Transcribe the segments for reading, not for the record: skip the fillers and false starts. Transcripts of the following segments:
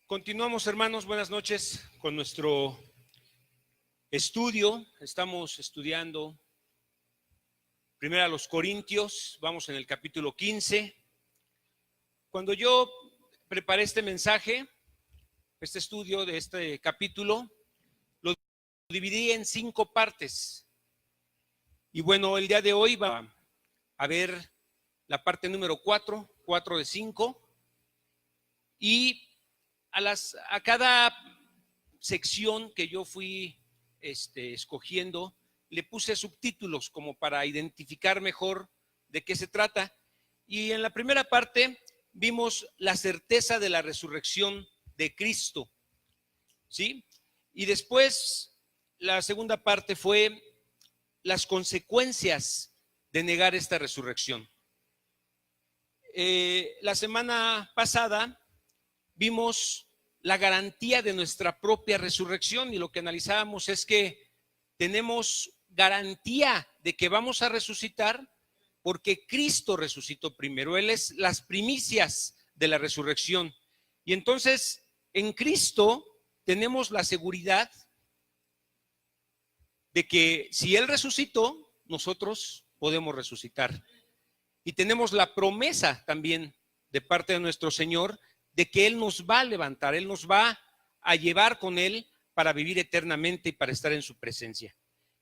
Continuamos, hermanos, buenas noches con nuestro estudio. Estamos estudiando primero a los Corintios, vamos en el capítulo 15. Cuando yo preparé este mensaje, este estudio de este capítulo, lo dividí en 5 partes. Y bueno, el día de hoy va a ver la parte número 4 de 5, y a cada sección que yo fui escogiendo, le puse subtítulos como para identificar mejor de qué se trata. Y en la primera parte vimos la certeza de la resurrección de Cristo, ¿sí? Y después la segunda parte fue las consecuencias de negar esta resurrección. La semana pasada vimos la garantía de nuestra propia resurrección, y lo que analizábamos es que tenemos garantía de que vamos a resucitar porque Cristo resucitó primero. Él es las primicias de la resurrección. Y entonces en Cristo tenemos la seguridad de que si Él resucitó, nosotros podemos resucitar. Y tenemos la promesa también de parte de nuestro Señor de que Él nos va a levantar, Él nos va a llevar con Él para vivir eternamente y para estar en su presencia.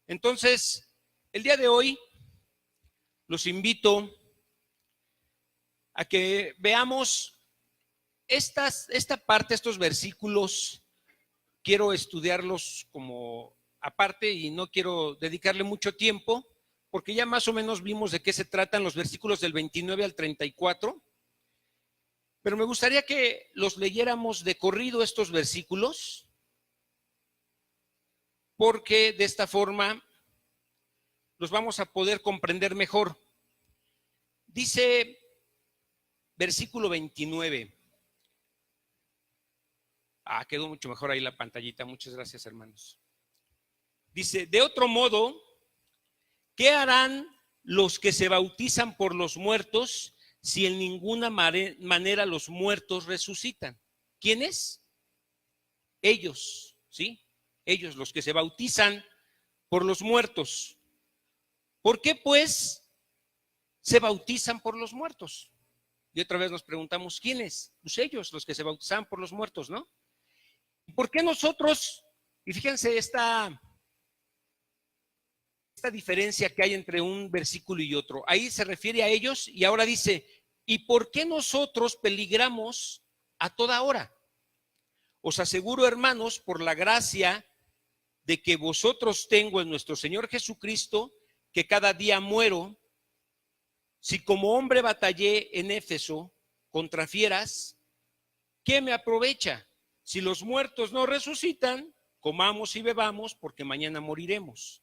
Entonces, el día de hoy los invito a que veamos esta parte, estos versículos. Quiero estudiarlos como aparte y no quiero dedicarle mucho tiempo, porque ya más o menos vimos de qué se tratan los versículos del 29 al 34. Pero me gustaría que los leyéramos de corrido estos versículos, porque de esta forma los vamos a poder comprender mejor. Dice versículo 29. Quedó mucho mejor ahí la pantallita. Muchas gracias, hermanos. Dice: de otro modo, ¿qué harán los que se bautizan por los muertos si en ninguna manera los muertos resucitan? ¿Quiénes? Ellos, ¿sí? Ellos, los que se bautizan por los muertos. ¿Por qué, pues, se bautizan por los muertos? Y otra vez nos preguntamos, ¿quiénes? Pues ellos, los que se bautizan por los muertos, ¿no? ¿Por qué nosotros? Y fíjense esta diferencia que hay entre un versículo y otro. Ahí se refiere a ellos y ahora dice: ¿y por qué nosotros peligramos a toda hora? Os aseguro, hermanos, por la gracia de que vosotros tengo en nuestro Señor Jesucristo, que cada día muero. Si como hombre batallé en Éfeso contra fieras, ¿qué me aprovecha? Si los muertos no resucitan, comamos y bebamos, porque mañana moriremos.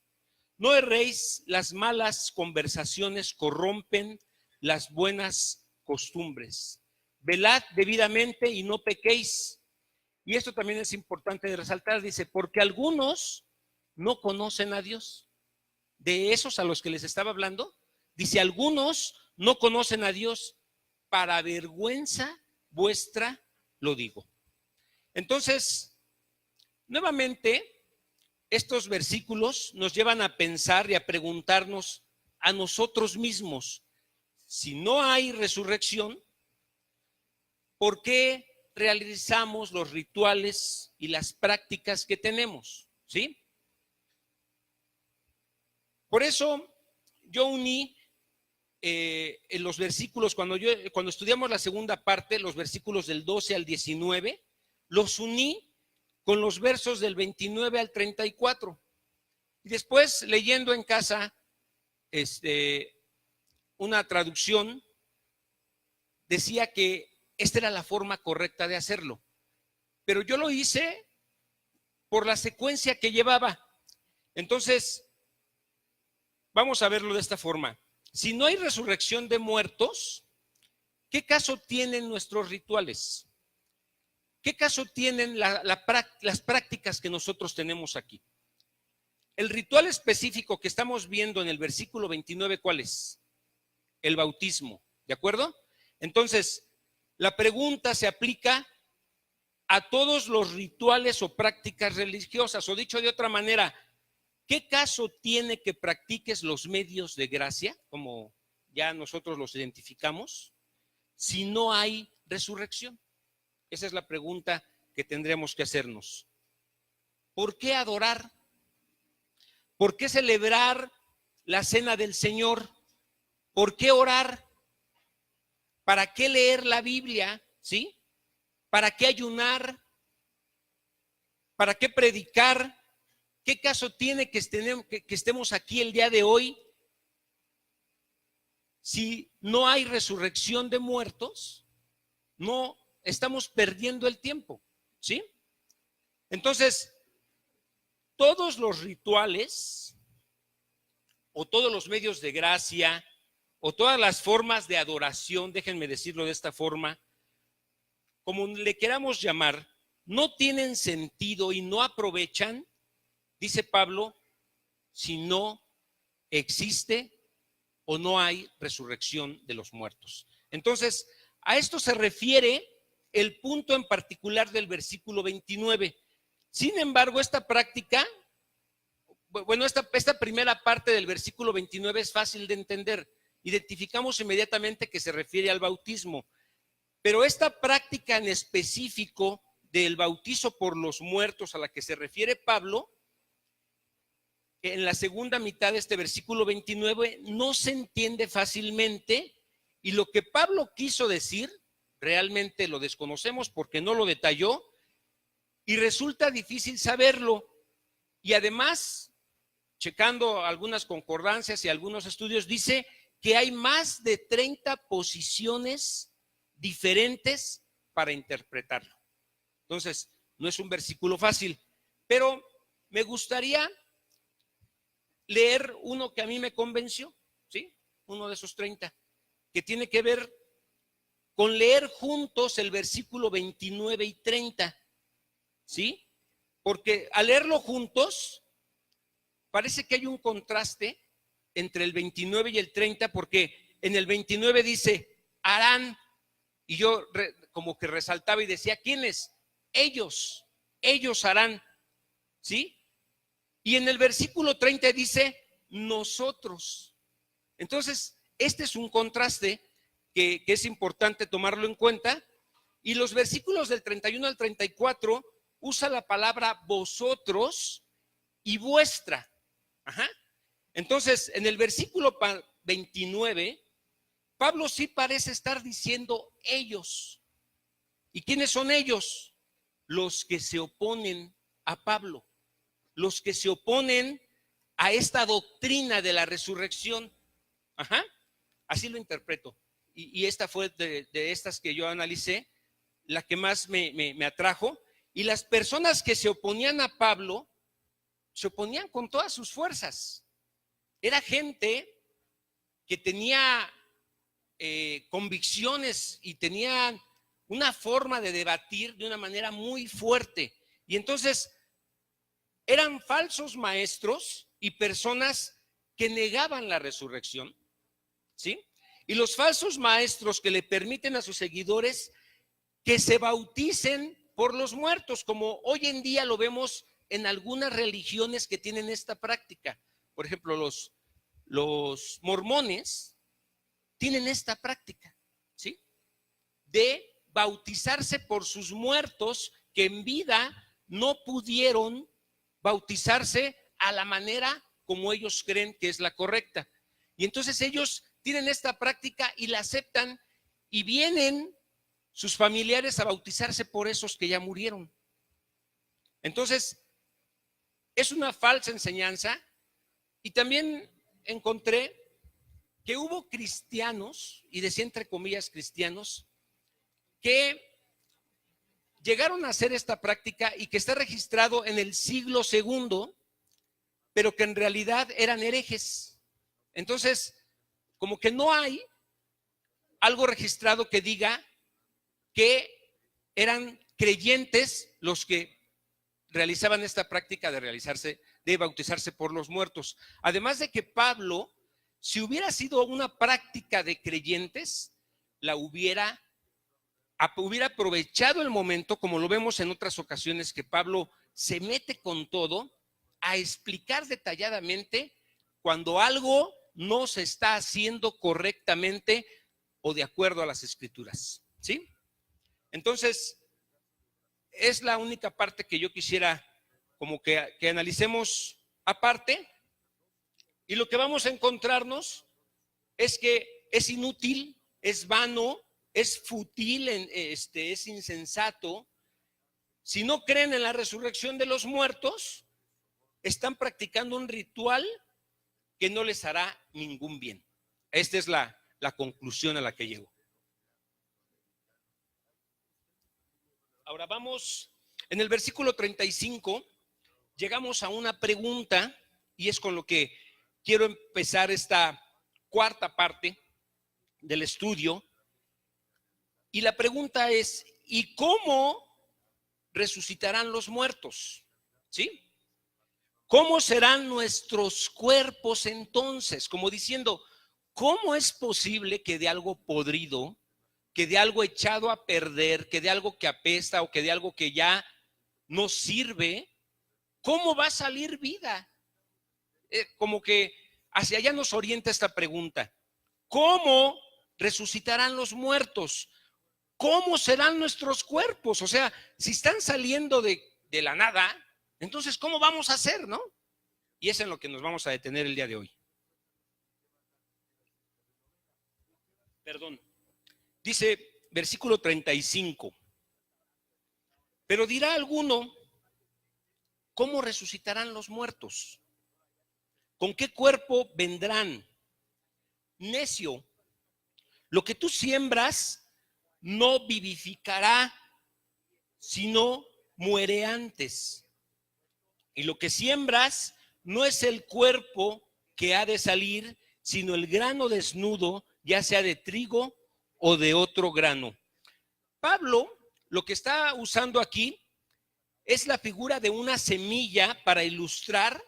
No erréis, las malas conversaciones corrompen las buenas costumbres. Velad debidamente y no pequéis. Y esto también es importante de resaltar. Dice: porque algunos no conocen a Dios. De esos a los que les estaba hablando, dice: algunos no conocen a Dios. Para vergüenza vuestra lo digo. Entonces, nuevamente, estos versículos nos llevan a pensar y a preguntarnos a nosotros mismos: si no hay resurrección, ¿por qué realizamos los rituales y las prácticas que tenemos? ¿Sí? Por eso yo uní en los versículos, cuando estudiamos la segunda parte, los versículos del 12 al 19, los uní con los versos del 29 al 34. Y después, leyendo en casa una traducción, decía que esta era la forma correcta de hacerlo. Pero yo lo hice por la secuencia que llevaba. Entonces, vamos a verlo de esta forma. Si no hay resurrección de muertos, ¿qué caso tienen nuestros rituales? ¿Qué caso tienen las prácticas que nosotros tenemos aquí? El ritual específico que estamos viendo en el versículo 29, ¿cuál es? El bautismo, ¿de acuerdo? Entonces, la pregunta se aplica a todos los rituales o prácticas religiosas. O dicho de otra manera, ¿qué caso tiene que practiques los medios de gracia, como ya nosotros los identificamos, si no hay resurrección? Esa es la pregunta que tendremos que hacernos. ¿Por qué adorar? ¿Por qué celebrar la cena del Señor? ¿Por qué orar? ¿Para qué leer la Biblia? ¿Sí? ¿Para qué ayunar? ¿Para qué predicar? ¿Qué caso tiene que estemos aquí el día de hoy si no hay resurrección de muertos? No estamos perdiendo el tiempo, ¿sí? Entonces, todos los rituales o todos los medios de gracia o todas las formas de adoración, déjenme decirlo de esta forma, como le queramos llamar, no tienen sentido y no aprovechan, dice Pablo, si no existe o no hay resurrección de los muertos. Entonces, a esto se refiere el punto en particular del versículo 29. Sin embargo, esta práctica, bueno, esta primera parte del versículo 29 es fácil de entender. Identificamos inmediatamente que se refiere al bautismo. Pero esta práctica en específico del bautizo por los muertos a la que se refiere Pablo, en la segunda mitad de este versículo 29, no se entiende fácilmente, y lo que Pablo quiso decir, realmente lo desconocemos porque no lo detalló, y resulta difícil saberlo. Y además, checando algunas concordancias y algunos estudios, dice que hay más de 30 posiciones diferentes para interpretarlo. Entonces, no es un versículo fácil, pero me gustaría leer uno que a mí me convenció, ¿sí? Uno de esos 30, que tiene que ver con leer juntos el versículo 29 y 30, ¿sí? Porque al leerlo juntos, parece que hay un contraste entre el 29 y el 30, porque en el 29 dice, harán, y yo como que resaltaba y decía, ¿quiénes? Ellos harán, ¿sí? Y en el versículo 30 dice, nosotros. Entonces, este es un contraste que es importante tomarlo en cuenta. Y los versículos del 31 al 34 usa la palabra vosotros y vuestra. Ajá. Entonces, en el versículo 29, Pablo sí parece estar diciendo ellos. ¿Y quiénes son ellos? Los que se oponen a Pablo, los que se oponen a esta doctrina de la resurrección. Ajá. Así lo interpreto. Y esta fue de estas que yo analicé, la que más me atrajo. Y las personas que se oponían a Pablo, se oponían con todas sus fuerzas. Era gente que tenía convicciones y tenía una forma de debatir de una manera muy fuerte. Y entonces eran falsos maestros y personas que negaban la resurrección, ¿sí? Y los falsos maestros que le permiten a sus seguidores que se bauticen por los muertos, como hoy en día lo vemos en algunas religiones que tienen esta práctica. Por ejemplo, los mormones tienen esta práctica, ¿sí? De bautizarse por sus muertos que en vida no pudieron bautizarse a la manera como ellos creen que es la correcta. Y entonces ellos tienen esta práctica y la aceptan, y vienen sus familiares a bautizarse por esos que ya murieron. Entonces, es una falsa enseñanza. Y también encontré que hubo cristianos, y decía entre comillas cristianos, que llegaron a hacer esta práctica y que está registrado en el siglo II, pero que en realidad eran herejes. Entonces, como que no hay algo registrado que diga que eran creyentes los que realizaban esta práctica de bautizarse por los muertos. Además de que Pablo, si hubiera sido una práctica de creyentes, la hubiera hubiera aprovechado el momento, como lo vemos en otras ocasiones que Pablo se mete con todo, a explicar detalladamente cuando algo no se está haciendo correctamente o de acuerdo a las Escrituras, ¿sí? Entonces, es la única parte que yo quisiera como que analicemos aparte, y lo que vamos a encontrarnos es que es inútil, es vano, es fútil, es insensato. Si no creen en la resurrección de los muertos, están practicando un ritual que no les hará ningún bien. Esta es la conclusión a la que llego. Ahora vamos, en el versículo 35, llegamos a una pregunta, y es con lo que quiero empezar esta cuarta parte del estudio. Y la pregunta es, ¿y cómo resucitarán los muertos? ¿Sí? ¿Cómo serán nuestros cuerpos entonces? Como diciendo, ¿cómo es posible que de algo podrido, que de algo echado a perder, que de algo que apesta o que de algo que ya no sirve, cómo va a salir vida? Como que hacia allá nos orienta esta pregunta. ¿Cómo resucitarán los muertos? ¿Cómo serán nuestros cuerpos? O sea, si están saliendo de la nada, entonces, ¿cómo vamos a hacer, no? Y es en lo que nos vamos a detener el día de hoy. Perdón. Dice versículo 35. Pero dirá alguno, ¿cómo resucitarán los muertos? ¿Con qué cuerpo vendrán? Necio, lo que tú siembras no vivificará, sino muere antes. Y lo que siembras no es el cuerpo que ha de salir, sino el grano desnudo, ya sea de trigo o de otro grano. Pablo lo que está usando aquí es la figura de una semilla para ilustrar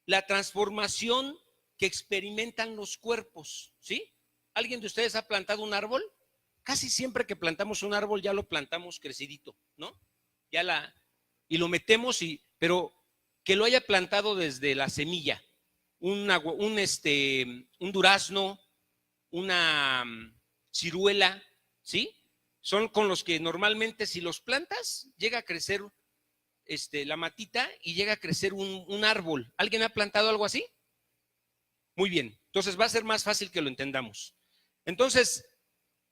la transformación que experimentan los cuerpos, ¿sí? ¿Alguien de ustedes ha plantado un árbol? Casi siempre que plantamos un árbol ya lo plantamos crecidito, ¿no? Y lo metemos, pero que lo haya plantado desde la semilla, un durazno, una ciruela, ¿sí? Son con los que normalmente si los plantas llega a crecer la matita y llega a crecer un árbol. ¿Alguien ha plantado algo así? Muy bien, entonces va a ser más fácil que lo entendamos. Entonces,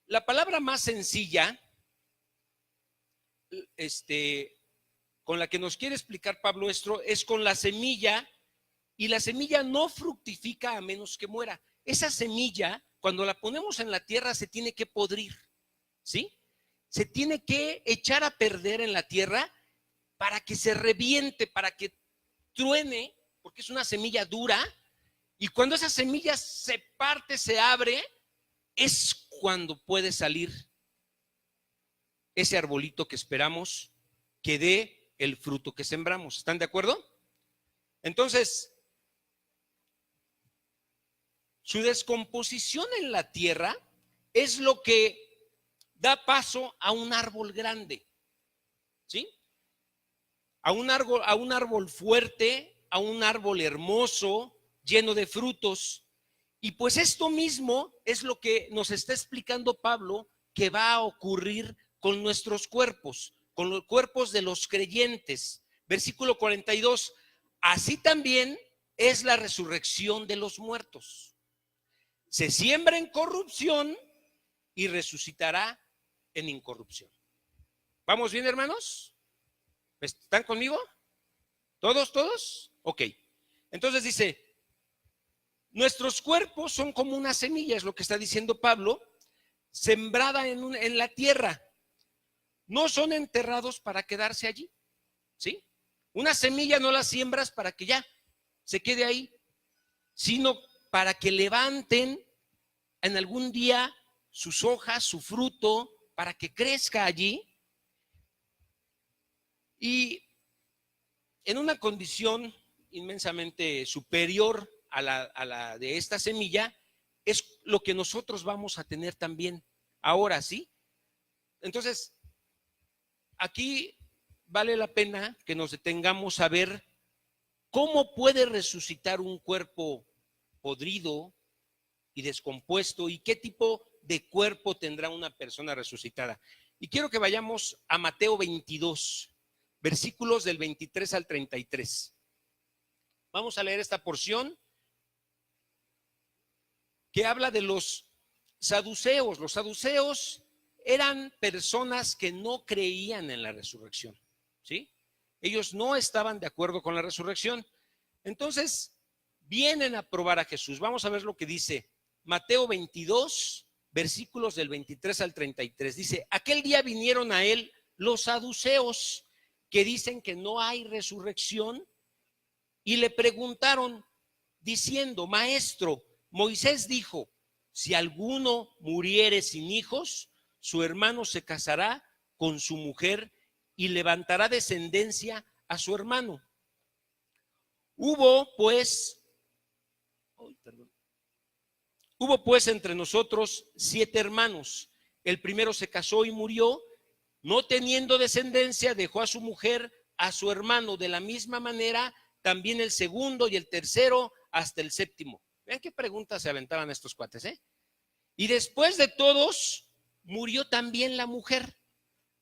la palabra más sencilla con la que nos quiere explicar Pablo esto es con la semilla, y la semilla no fructifica a menos que muera. Esa semilla, cuando la ponemos en la tierra, se tiene que podrir, ¿sí? Se tiene que echar a perder en la tierra para que se reviente, para que truene, porque es una semilla dura, y cuando esa semilla se parte, se abre, es cuando puede salir ese arbolito que esperamos que dé el fruto que sembramos. ¿Están de acuerdo? Entonces, su descomposición en la tierra es lo que da paso a un árbol grande, ¿sí? A un árbol fuerte, a un árbol hermoso, lleno de frutos. Y pues esto mismo es lo que nos está explicando Pablo que va a ocurrir con nuestros cuerpos, con los cuerpos de los creyentes. Versículo 42, así también es la resurrección de los muertos. Se siembra en corrupción y resucitará en incorrupción. ¿Vamos bien, hermanos? ¿Están conmigo? ¿Todos, todos? Ok. Entonces dice, nuestros cuerpos son como una semilla, es lo que está diciendo Pablo, sembrada en la tierra. No son enterrados para quedarse allí, ¿sí? Una semilla no la siembras para que ya se quede ahí, sino para que levanten en algún día sus hojas, su fruto, para que crezca allí. Y en una condición inmensamente superior a la de esta semilla, es lo que nosotros vamos a tener también ahora, ¿sí? Entonces, aquí vale la pena que nos detengamos a ver cómo puede resucitar un cuerpo podrido y descompuesto y qué tipo de cuerpo tendrá una persona resucitada. Y quiero que vayamos a Mateo 22, versículos del 23 al 33. Vamos a leer esta porción que habla de los saduceos. Los saduceos eran personas que no creían en la resurrección, ¿sí? Ellos no estaban de acuerdo con la resurrección. Entonces, vienen a probar a Jesús. Vamos a ver lo que dice Mateo 22, versículos del 23 al 33. Dice, aquel día vinieron a él los saduceos que dicen que no hay resurrección y le preguntaron diciendo, maestro, Moisés dijo, si alguno muriere sin hijos, su hermano se casará con su mujer y levantará descendencia a su hermano. Hubo pues entre nosotros 7 hermanos. El primero se casó y murió, no teniendo descendencia, dejó a su mujer, a su hermano. De la misma manera, también el segundo y el tercero hasta el séptimo. Vean qué preguntas se aventaban estos cuates, ¿eh? Y después de todos, murió también la mujer,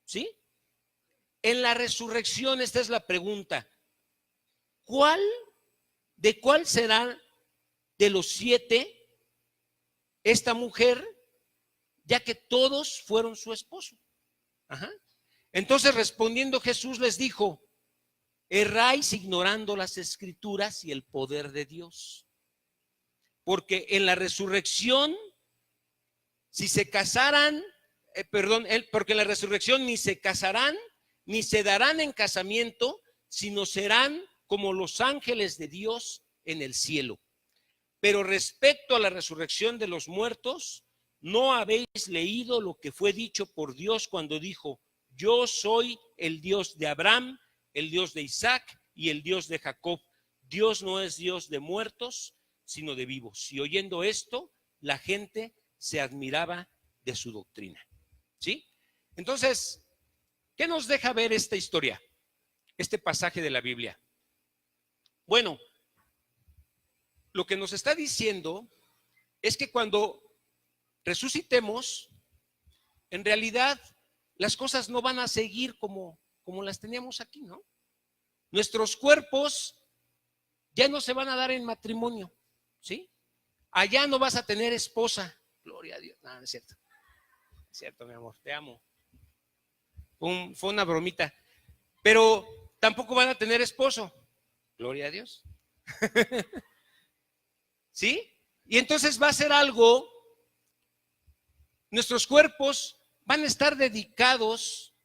¿sí? En la resurrección, esta es la pregunta. ¿De cuál será de los 7 esta mujer, ya que todos fueron su esposo? Ajá. Entonces, respondiendo Jesús les dijo, erráis ignorando las escrituras y el poder de Dios. Porque en la resurrección, si se casaran, porque en la resurrección ni se casarán, ni se darán en casamiento, sino serán como los ángeles de Dios en el cielo. Pero respecto a la resurrección de los muertos, ¿no habéis leído lo que fue dicho por Dios cuando dijo, yo soy el Dios de Abraham, el Dios de Isaac y el Dios de Jacob? Dios no es Dios de muertos, sino de vivos. Y oyendo esto, la gente se admiraba de su doctrina, ¿sí? Entonces, ¿qué nos deja ver esta historia, este pasaje de la Biblia? Bueno, lo que nos está diciendo es que cuando resucitemos, en realidad las cosas no van a seguir como las teníamos aquí, ¿no? Nuestros cuerpos ya no se van a dar en matrimonio, ¿sí? Allá no vas a tener esposa. Gloria a Dios. No, no es cierto. Es cierto, mi amor, te amo. Fue una bromita. Pero tampoco van a tener esposo. Gloria a Dios. ¿Sí? Y entonces va a ser algo, nuestros cuerpos van a estar dedicados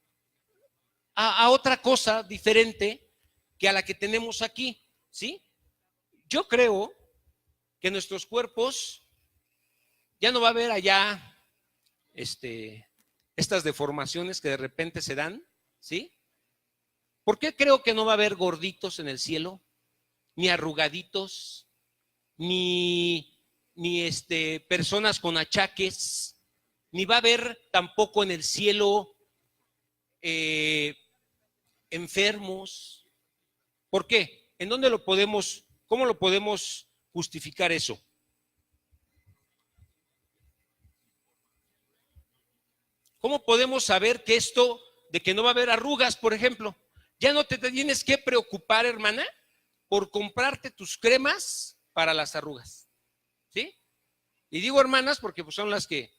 a otra cosa diferente que a la que tenemos aquí, ¿sí? Yo creo que nuestros cuerpos ya no va a haber allá estas deformaciones que de repente se dan, ¿sí? ¿Por qué creo que no va a haber gorditos en el cielo? Ni arrugaditos, ni personas con achaques, ni va a haber tampoco en el cielo enfermos. ¿Por qué? ¿En dónde cómo lo podemos justificar eso? ¿Cómo podemos saber que esto de que no va a haber arrugas, por ejemplo? Ya no te tienes que preocupar, hermana, por comprarte tus cremas para las arrugas, ¿sí? Y digo hermanas porque pues son las que,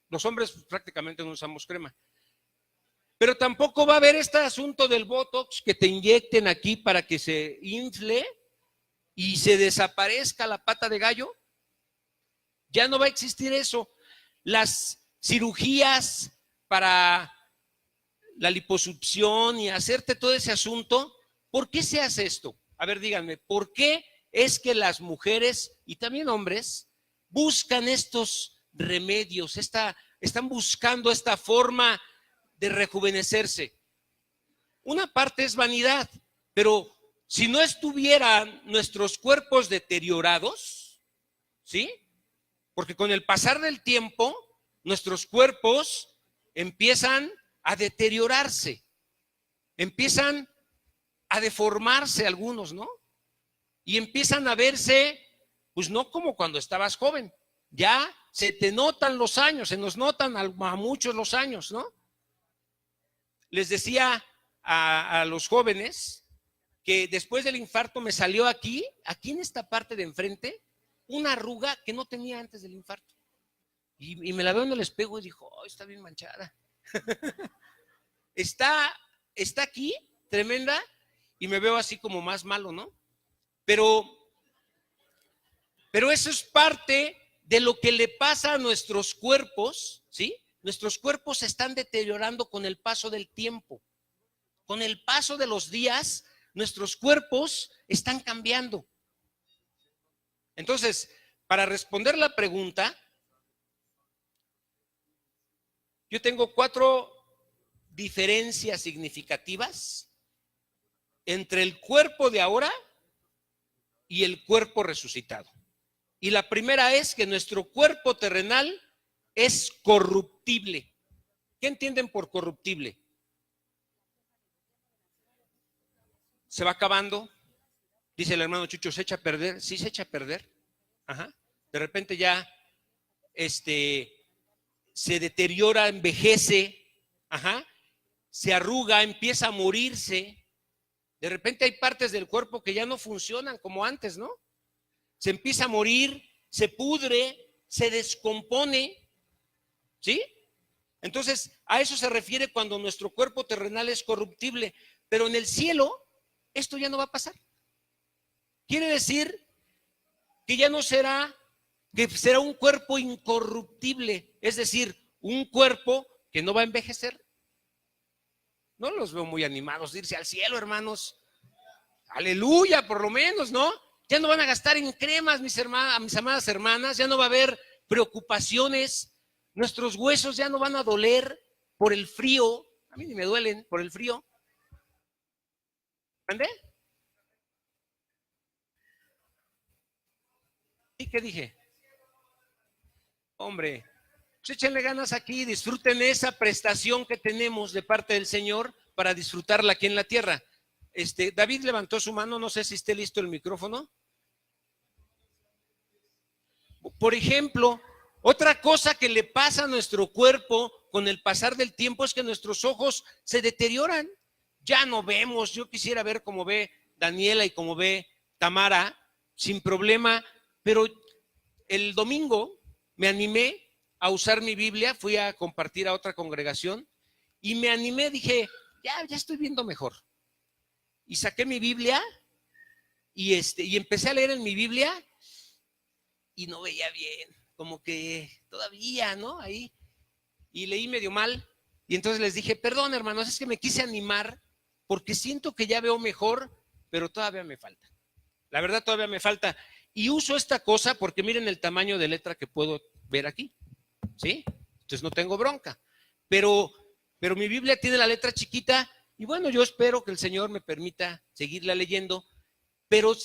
los hombres prácticamente no usamos crema. Pero tampoco va a haber este asunto del Botox que te inyecten aquí para que se infle y se desaparezca la pata de gallo. Ya no va a existir eso. Las cirugías para la liposucción y hacerte todo ese asunto, ¿por qué se hace esto? A ver, díganme, ¿por qué es que las mujeres y también hombres buscan estos remedios, están buscando esta forma de rejuvenecerse? Una parte es vanidad, pero si no estuvieran nuestros cuerpos deteriorados, ¿sí? Porque con el pasar del tiempo nuestros cuerpos empiezan a deteriorarse, empiezan a deformarse algunos, ¿no? Y empiezan a verse, pues no como cuando estabas joven, ya se te notan los años, se nos notan a muchos los años, ¿no? Les decía a los jóvenes que después del infarto me salió aquí en esta parte de enfrente, una arruga que no tenía antes del infarto. Y me la veo en el espejo y dijo, oh, está bien manchada. está aquí, tremenda, y me veo así como más malo, ¿no? Pero eso es parte de lo que le pasa a nuestros cuerpos, ¿sí? Nuestros cuerpos se están deteriorando con el paso del tiempo. Con el paso de los días, nuestros cuerpos están cambiando. Entonces, para responder la pregunta, yo tengo 4 diferencias significativas entre el cuerpo de ahora y el cuerpo resucitado. Y la primera es que nuestro cuerpo terrenal es corruptible. ¿Qué entienden por corruptible? Se va acabando. Dice el hermano Chucho, ¿se echa a perder? Sí, se echa a perder. Ajá. De repente ya se deteriora, envejece, ajá, se arruga, empieza a morirse. De repente hay partes del cuerpo que ya no funcionan como antes, ¿no? Se empieza a morir, se pudre, se descompone, ¿sí? Entonces, a eso se refiere cuando nuestro cuerpo terrenal es corruptible, pero en el cielo esto ya no va a pasar. Quiere decir que ya no será, que será un cuerpo incorruptible, es decir, un cuerpo que no va a envejecer. No los veo muy animados de irse al cielo, hermanos. Aleluya, por lo menos, ¿no? Ya no van a gastar en cremas, mis amadas hermanas, ya no va a haber preocupaciones, nuestros huesos ya no van a doler por el frío, a mí ni me duelen por el frío. ¿Mandé? ¿Y qué dije? Hombre, pues échenle ganas aquí, disfruten esa prestación que tenemos de parte del Señor para disfrutarla aquí en la tierra. David levantó su mano, no sé si esté listo el micrófono. Por ejemplo, otra cosa que le pasa a nuestro cuerpo con el pasar del tiempo es que nuestros ojos se deterioran. Ya no vemos, yo quisiera ver cómo ve Daniela y cómo ve Tamara, sin problema, pero el domingo me animé a usar mi Biblia, fui a compartir a otra congregación y me animé, dije, ya estoy viendo mejor. Y saqué mi Biblia y empecé a leer en mi Biblia y no veía bien, como que todavía, ¿no? Ahí. Y leí medio mal y entonces les dije, perdón, hermanos, es que me quise animar porque siento que ya veo mejor, pero todavía me falta. La verdad, todavía me falta. Y uso esta cosa porque miren el tamaño de letra que puedo ver aquí, ¿sí? Entonces no tengo bronca. Pero mi Biblia tiene la letra chiquita y bueno, yo espero que el Señor me permita seguirla leyendo. Pero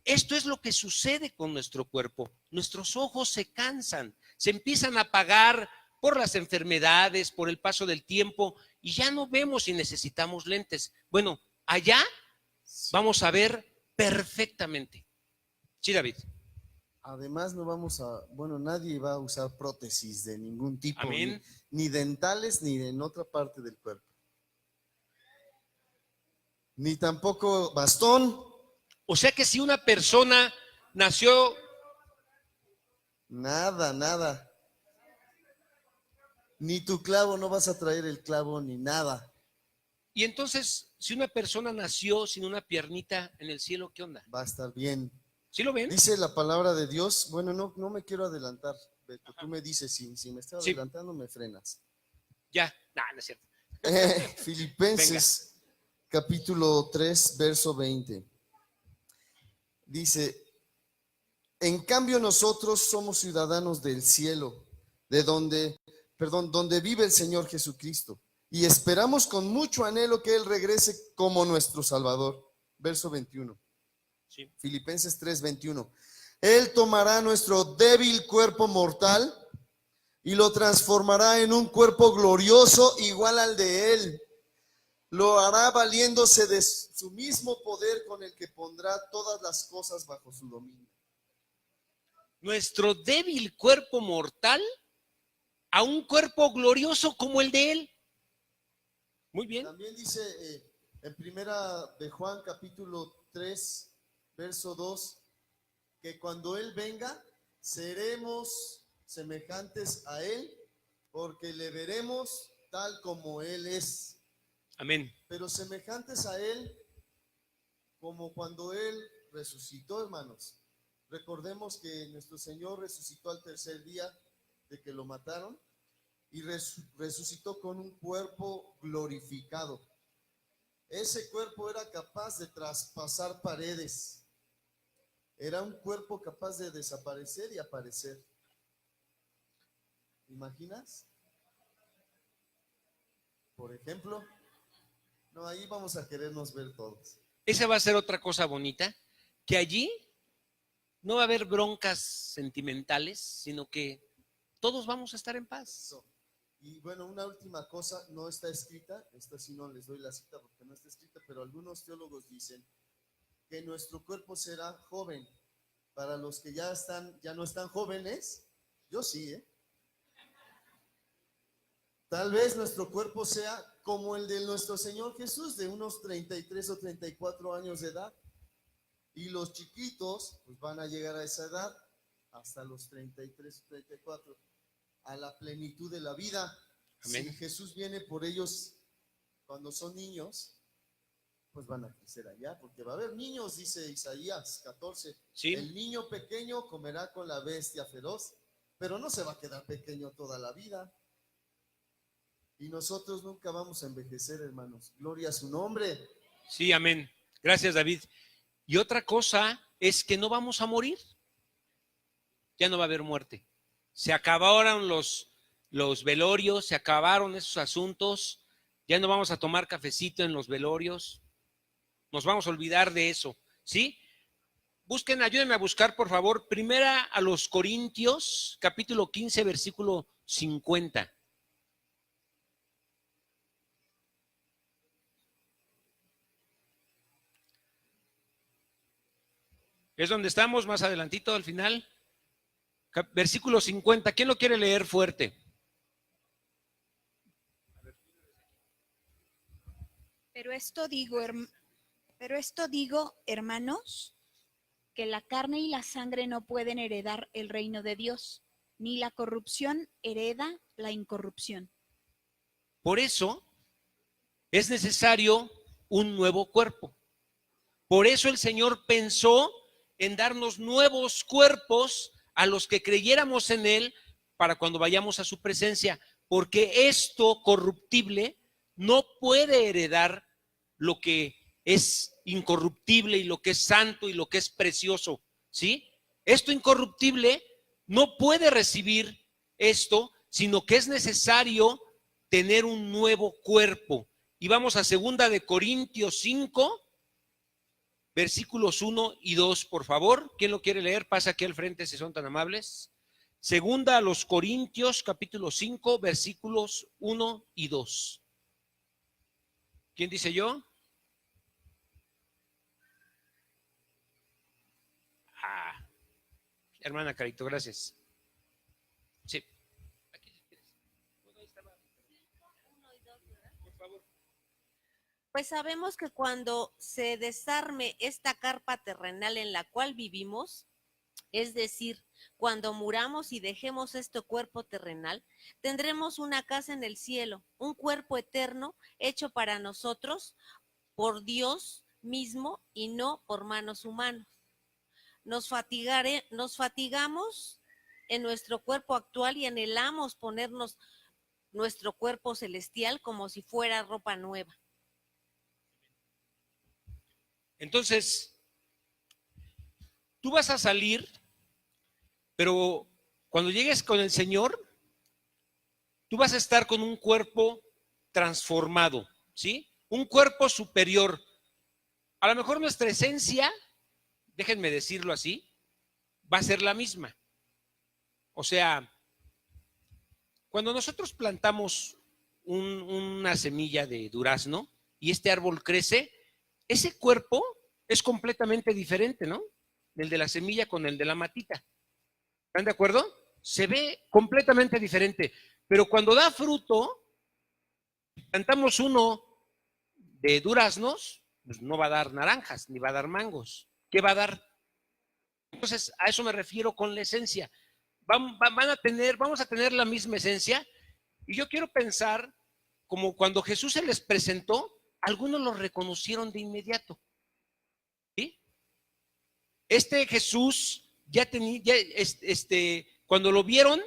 esto es lo que sucede con nuestro cuerpo. Nuestros ojos se cansan, se empiezan a apagar por las enfermedades, por el paso del tiempo y ya no vemos si necesitamos lentes. Bueno, allá vamos a ver perfectamente. Sí, David. Además nadie va a usar prótesis de ningún tipo, Amén. ni dentales ni en otra parte del cuerpo. Ni tampoco bastón. O sea que si una persona nació... Nada. Ni tu clavo, no vas a traer el clavo ni nada. Y entonces, si una persona nació sin una piernita en el cielo, ¿qué onda? Va a estar bien. ¿Sí lo ven? Dice la palabra de Dios, bueno, no me quiero adelantar, Beto, tú me dices, si me estoy adelantando, me frenas. Ya, no es cierto. Filipenses capítulo 3, verso 20. Dice, en cambio nosotros somos ciudadanos del cielo, donde vive el Señor Jesucristo, y esperamos con mucho anhelo que Él regrese como nuestro Salvador. Verso 21. Sí. Filipenses 3, 21. Él tomará nuestro débil cuerpo mortal y lo transformará en un cuerpo glorioso igual al de Él. Lo hará valiéndose de su mismo poder con el que pondrá todas las cosas bajo su dominio. Nuestro débil cuerpo mortal a un cuerpo glorioso como el de Él. Muy bien. También dice en primera de Juan capítulo 3, verso 2, que cuando Él venga, seremos semejantes a Él, porque le veremos tal como Él es. Amén. Pero semejantes a Él, como cuando Él resucitó, hermanos. Recordemos que nuestro Señor resucitó al tercer día de que lo mataron y resucitó con un cuerpo glorificado. Ese cuerpo era capaz de traspasar paredes. Era un cuerpo capaz de desaparecer y aparecer. ¿Imaginas? Por ejemplo, no, ahí vamos a querernos ver todos. Esa va a ser otra cosa bonita, que allí no va a haber broncas sentimentales, sino que todos vamos a estar en paz. Y bueno, una última cosa, no está escrita, esta sí no les doy la cita porque no está escrita, pero algunos teólogos dicen que nuestro cuerpo será joven. Para los que ya no están jóvenes, yo sí, tal vez nuestro cuerpo sea como el de nuestro Señor Jesús, de unos 33 o 34 años de edad. Y los chiquitos, pues van a llegar a esa edad, hasta los 33 o 34, a la plenitud de la vida. Amén. Si Jesús viene por ellos cuando son niños, pues van a crecer allá, porque va a haber niños, dice Isaías 14. Sí. El niño pequeño comerá con la bestia feroz, pero no se va a quedar pequeño toda la vida. Y nosotros nunca vamos a envejecer, hermanos. Gloria a su nombre. Sí, amén. Gracias, David. Y otra cosa es que no vamos a morir. Ya no va a haber muerte. Se acabaron los velorios, se acabaron esos asuntos. Ya no vamos a tomar cafecito en los velorios. Nos vamos a olvidar de eso, ¿sí? Busquen, ayúdenme a buscar, por favor, primera a los Corintios, capítulo 15, versículo 50. Es donde estamos, más adelantito, al final. Versículo 50. ¿Quién lo quiere leer fuerte? Pero esto digo, hermanos, que la carne y la sangre no pueden heredar el reino de Dios, ni la corrupción hereda la incorrupción. Por eso es necesario un nuevo cuerpo. Por eso el Señor pensó en darnos nuevos cuerpos a los que creyéramos en Él para cuando vayamos a su presencia, porque esto corruptible no puede heredar lo que es incorruptible y lo que es santo y lo que es precioso, ¿sí? Esto incorruptible no puede recibir esto, sino que es necesario tener un nuevo cuerpo. Y vamos a 2 de Corintios 5, versículos 1 y 2, por favor. ¿Quién lo quiere leer? Pasa aquí al frente si son tan amables. 2 a los Corintios, capítulo 5, versículos 1 y 2. ¿Quién dice yo? Hermana Carito, gracias. Sí. Por favor. Pues sabemos que cuando se desarme esta carpa terrenal en la cual vivimos, es decir, cuando muramos y dejemos este cuerpo terrenal, tendremos una casa en el cielo, un cuerpo eterno hecho para nosotros por Dios mismo y no por manos humanas. Nos fatigamos en nuestro cuerpo actual y anhelamos ponernos nuestro cuerpo celestial como si fuera ropa nueva. Entonces, tú vas a salir, pero cuando llegues con el Señor, tú vas a estar con un cuerpo transformado, ¿sí? Un cuerpo superior. A lo mejor nuestra esencia, déjenme decirlo así, va a ser la misma. O sea, Cuando nosotros plantamos una semilla de durazno y este árbol crece, ese cuerpo es completamente diferente, ¿no? El de la semilla con el de la matita. ¿Están de acuerdo? Se ve completamente diferente. Pero cuando da fruto, plantamos uno de duraznos, pues no va a dar naranjas, ni va a dar mangos. ¿Qué va a dar? Entonces, a eso me refiero con la esencia. Vamos a tener la misma esencia, y yo quiero pensar como cuando Jesús se les presentó, algunos lo reconocieron de inmediato. ¿Sí? Este Jesús cuando lo vieron,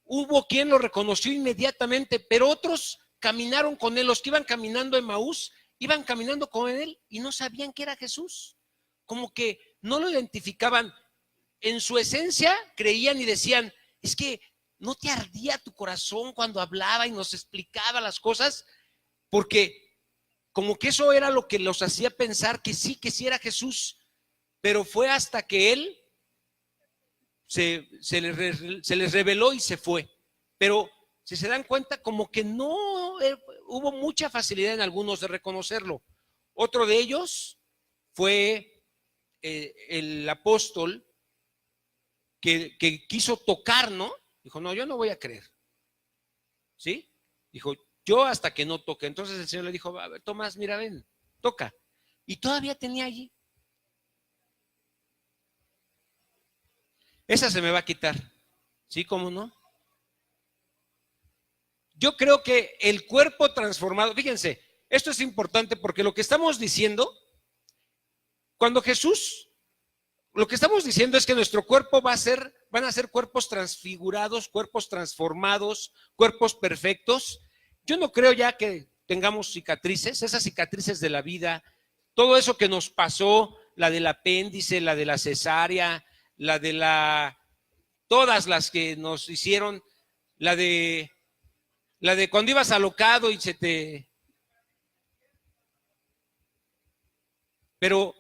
hubo quien lo reconoció inmediatamente, pero otros caminaron con él. Los que iban caminando en Emaús, iban caminando con él y no sabían que era Jesús. Como que no lo identificaban. En su esencia creían y decían, es que no te ardía tu corazón cuando hablaba y nos explicaba las cosas, porque como que eso era lo que los hacía pensar que sí era Jesús. Pero fue hasta que él se les reveló y se fue. Pero si se dan cuenta, como que no hubo mucha facilidad en algunos de reconocerlo. Otro de ellos fue el apóstol que quiso tocar, ¿no? Dijo, no, yo no voy a creer. ¿Sí? Dijo, yo hasta que no toque. Entonces el Señor le dijo, a ver, Tomás, mira, ven, toca. Y todavía tenía allí. Esa se me va a quitar. ¿Sí? ¿Cómo no? Yo creo que el cuerpo transformado, fíjense, esto es importante porque lo que estamos diciendo, cuando Jesús, lo que estamos diciendo es que nuestro cuerpo van a ser cuerpos transfigurados, cuerpos transformados, cuerpos perfectos. Yo no creo ya que tengamos cicatrices, esas cicatrices de la vida, todo eso que nos pasó, la del apéndice, la de la cesárea, todas las que nos hicieron, la de cuando ibas alocado y pero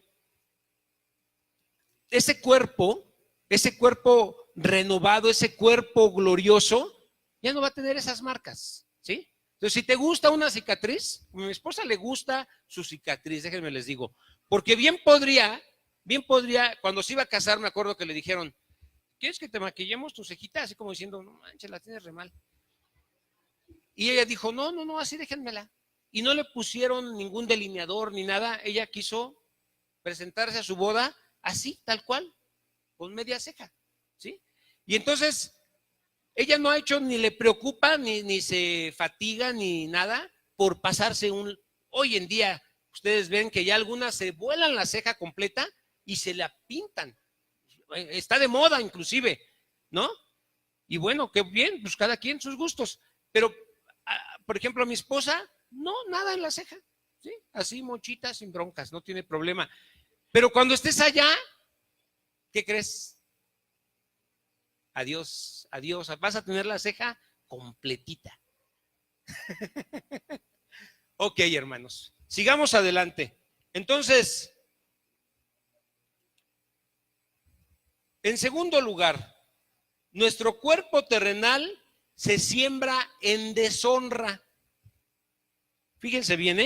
ese cuerpo renovado, ese cuerpo glorioso, ya no va a tener esas marcas, ¿sí? Entonces, si te gusta una cicatriz, a mi esposa le gusta su cicatriz, déjenme les digo, porque bien podría, cuando se iba a casar, me acuerdo que le dijeron, ¿quieres que te maquillemos tu cejita? Así como diciendo, no manches, la tienes re mal. Y ella dijo, no, así déjenmela. Y no le pusieron ningún delineador ni nada. Ella quiso presentarse a su boda así, tal cual, con media ceja, ¿sí? Y entonces, ella no ha hecho, ni le preocupa, ni se fatiga, ni nada, por pasarse hoy en día, ustedes ven que ya algunas se vuelan la ceja completa y se la pintan. Está de moda inclusive, ¿no? Y bueno, qué bien, pues cada quien sus gustos. Pero, por ejemplo, mi esposa, no, nada en la ceja, ¿sí? Así mochita, sin broncas, no tiene problema. Pero cuando estés allá, ¿qué crees? Adiós, vas a tener la ceja completita. Ok, hermanos, sigamos adelante. Entonces, en segundo lugar, nuestro cuerpo terrenal se siembra en deshonra. Fíjense bien,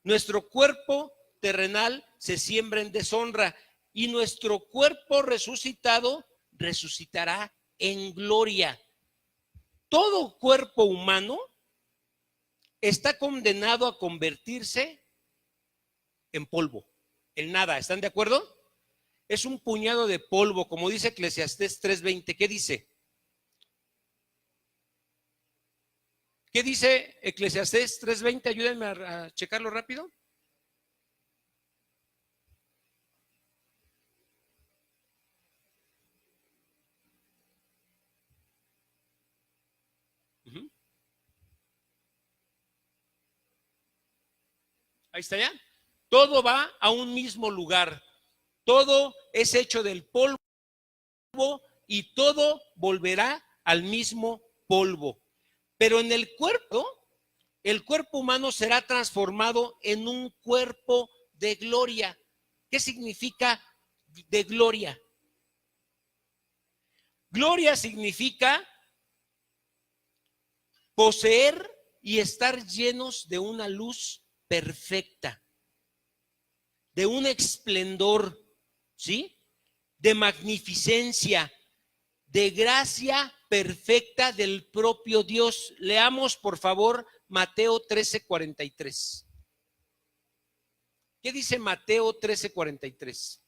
nuestro cuerpo terrenal se siembra en deshonra y nuestro cuerpo resucitado resucitará en gloria. Todo cuerpo humano está condenado a convertirse en polvo, en nada. ¿Están de acuerdo? Es un puñado de polvo, como dice Eclesiastés 3:20. ¿Qué dice? ¿Qué dice Eclesiastés 3:20? Ayúdenme a checarlo rápido. Ahí está ya. Todo va a un mismo lugar. Todo es hecho del polvo y todo volverá al mismo polvo. Pero en el cuerpo humano será transformado en un cuerpo de gloria. ¿Qué significa de gloria? Gloria significa poseer y estar llenos de una luz perfecta, de un esplendor, ¿sí? De magnificencia, de gracia perfecta del propio Dios. Leamos, por favor, Mateo 13:43. ¿Qué dice Mateo 13:43?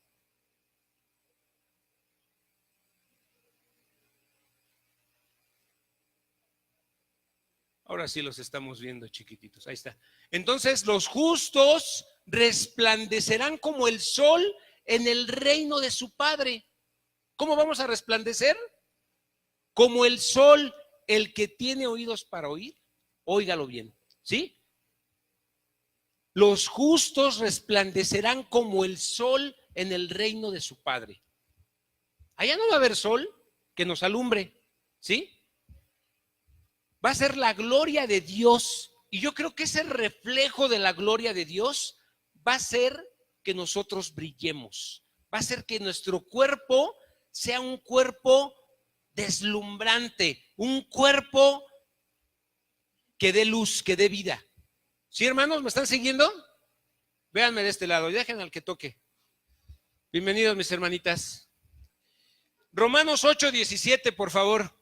Ahora sí los estamos viendo chiquititos. Ahí está. Entonces los justos resplandecerán como el sol en el reino de su Padre. ¿Cómo vamos a resplandecer? Como el sol. El que tiene oídos para oír, óigalo bien. ¿Sí? Los justos resplandecerán como el sol en el reino de su Padre. Allá no va a haber sol que nos alumbre. ¿Sí? Va a ser la gloria de Dios. Y yo creo que ese reflejo de la gloria de Dios va a ser que nosotros brillemos. Va a ser que nuestro cuerpo sea un cuerpo deslumbrante, un cuerpo que dé luz, que dé vida. ¿Sí, hermanos? ¿Me están siguiendo? Véanme de este lado y dejen al que toque. Bienvenidos, mis hermanitas. Romanos 8:17, por favor.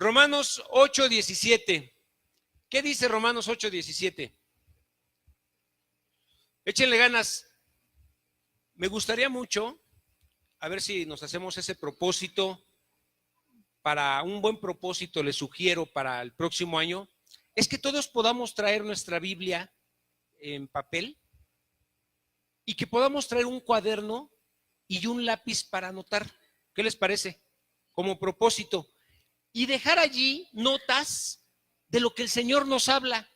Romanos 8:17. ¿Qué dice Romanos 8:17? Échenle ganas. Me gustaría mucho, a ver si nos hacemos ese propósito, para un buen propósito les sugiero para el próximo año, es que todos podamos traer nuestra Biblia en papel y que podamos traer un cuaderno y un lápiz para anotar. ¿Qué les parece? Como propósito. Y dejar allí notas de lo que el Señor nos habla.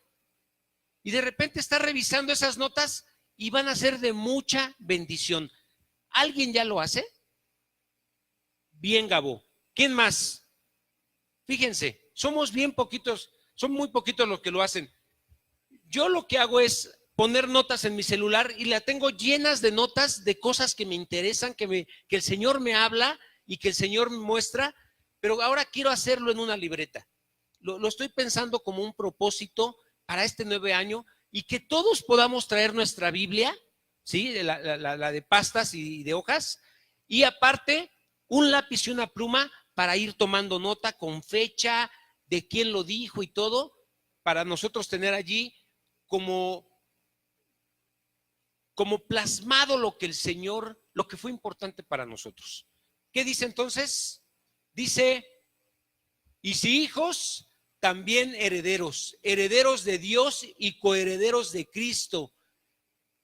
Y de repente estar revisando esas notas y van a ser de mucha bendición. ¿Alguien ya lo hace? Bien, Gabo. ¿Quién más? Fíjense, somos bien poquitos, son muy poquitos los que lo hacen. Yo lo que hago es poner notas en mi celular y la tengo llenas de notas de cosas que me interesan, que el Señor me habla y que el Señor me muestra, pero ahora quiero hacerlo en una libreta. Lo estoy pensando como un propósito para este nuevo año y que todos podamos traer nuestra Biblia, ¿sí? La de pastas y de hojas, y aparte un lápiz y una pluma para ir tomando nota con fecha de quién lo dijo y todo, para nosotros tener allí como plasmado lo que el Señor, lo que fue importante para nosotros. ¿Qué dice entonces? Dice, y si hijos, también herederos, herederos de Dios y coherederos de Cristo,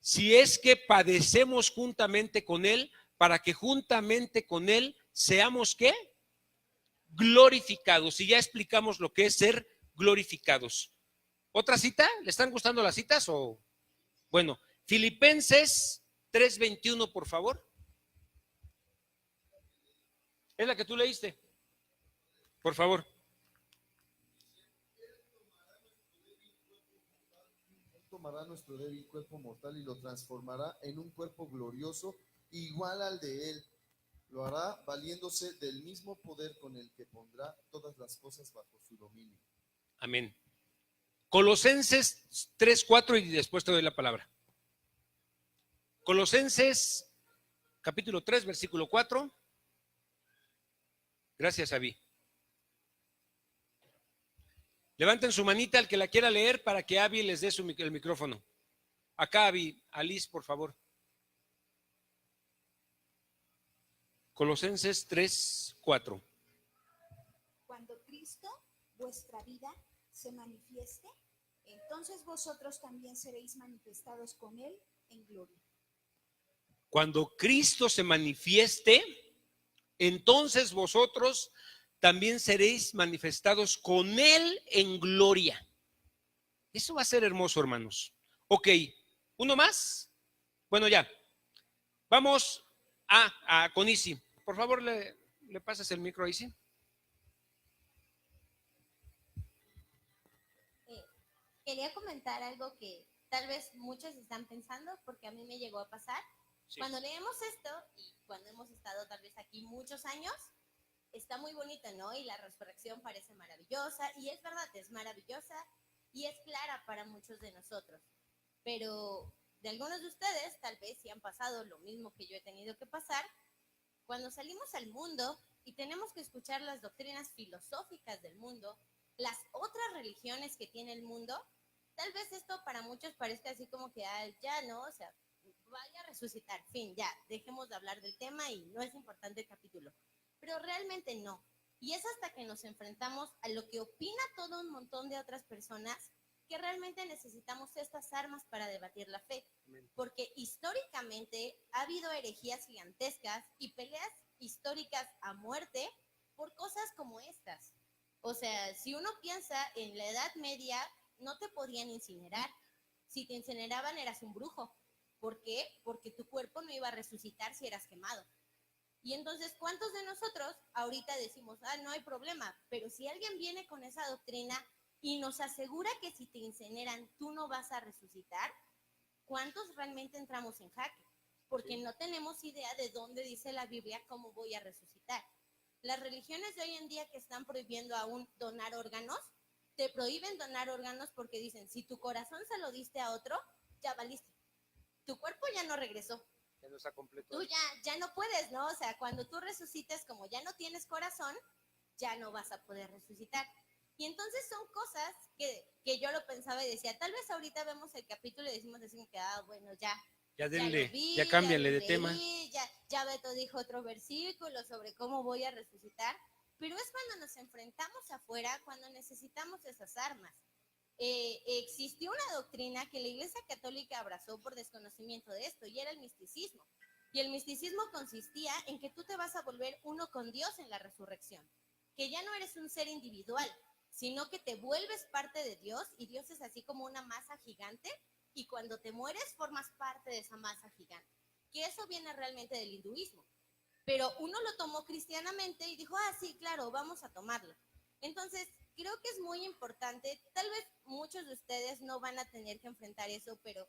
si es que padecemos juntamente con Él, para que juntamente con Él seamos, ¿qué? Glorificados. Y ya explicamos lo que es ser glorificados. ¿Otra cita? ¿Le están gustando las citas o? Bueno, Filipenses 3:21, por favor. ¿Es la que tú leíste? Por favor. Tomará nuestro débil cuerpo mortal y lo transformará en un cuerpo glorioso igual al de Él. Lo hará valiéndose del mismo poder con el que pondrá todas las cosas bajo su dominio. Amén. Colosenses 3:4 y después te doy la palabra. Colosenses capítulo 3, versículo 4. Gracias, Abby. Levanten su manita el que la quiera leer para que Abby les dé el micrófono. Acá, Abby, Alice, por favor. Colosenses 3:4. Cuando Cristo, vuestra vida, se manifieste, entonces vosotros también seréis manifestados con Él en gloria. Cuando Cristo se manifieste, entonces vosotros también seréis manifestados con Él en gloria. Eso va a ser hermoso, hermanos. Ok, ¿uno más? Bueno, ya. Vamos con Isi. Por favor, le pasas el micro a Isi. Quería comentar algo que tal vez muchos están pensando, porque a mí me llegó a pasar. Sí. Cuando leemos esto y cuando hemos estado tal vez aquí muchos años, está muy bonita, ¿no? Y la resurrección parece maravillosa, y es verdad, es maravillosa y es clara para muchos de nosotros. Pero de algunos de ustedes, tal vez si han pasado lo mismo que yo he tenido que pasar, cuando salimos al mundo y tenemos que escuchar las doctrinas filosóficas del mundo, las otras religiones que tiene el mundo, tal vez esto para muchos parezca así como que ya no, o sea, vaya a resucitar, fin, ya, dejemos de hablar del tema y no es importante el capítulo. Pero realmente no. Y es hasta que nos enfrentamos a lo que opina todo un montón de otras personas que realmente necesitamos estas armas para debatir la fe. Porque históricamente ha habido herejías gigantescas y peleas históricas a muerte por cosas como estas. O sea, si uno piensa en la Edad Media, no te podían incinerar. Si te incineraban eras un brujo. ¿Por qué? Porque tu cuerpo no iba a resucitar si eras quemado. Y entonces, ¿cuántos de nosotros ahorita decimos, no hay problema? Pero si alguien viene con esa doctrina y nos asegura que si te incineran tú no vas a resucitar, ¿cuántos realmente entramos en jaque? Porque no tenemos idea de dónde dice la Biblia cómo voy a resucitar. Las religiones de hoy en día que están prohibiendo aún donar órganos, te prohíben donar órganos porque dicen, si tu corazón se lo diste a otro, ya valiste. Tu cuerpo ya no regresó. Ya no está completo. Tú ya no puedes, ¿no? O sea, cuando tú resucites, como ya no tienes corazón, ya no vas a poder resucitar. Y entonces son cosas que yo lo pensaba y decía, tal vez ahorita vemos el capítulo y decimos que, bueno, ya denle, lo vi, ya cámbiale de leí, tema. Ya Beto dijo otro versículo sobre cómo voy a resucitar. Pero es cuando nos enfrentamos afuera, cuando necesitamos esas armas. Existió una doctrina que la Iglesia Católica abrazó por desconocimiento de esto, y era el misticismo. Y el misticismo consistía en que tú te vas a volver uno con Dios en la resurrección, que ya no eres un ser individual, sino que te vuelves parte de Dios, y Dios es así como una masa gigante, y cuando te mueres formas parte de esa masa gigante, que eso viene realmente del hinduismo. Pero uno lo tomó cristianamente y dijo, sí, claro, vamos a tomarlo. Entonces, creo que es muy importante, tal vez muchos de ustedes no van a tener que enfrentar eso, pero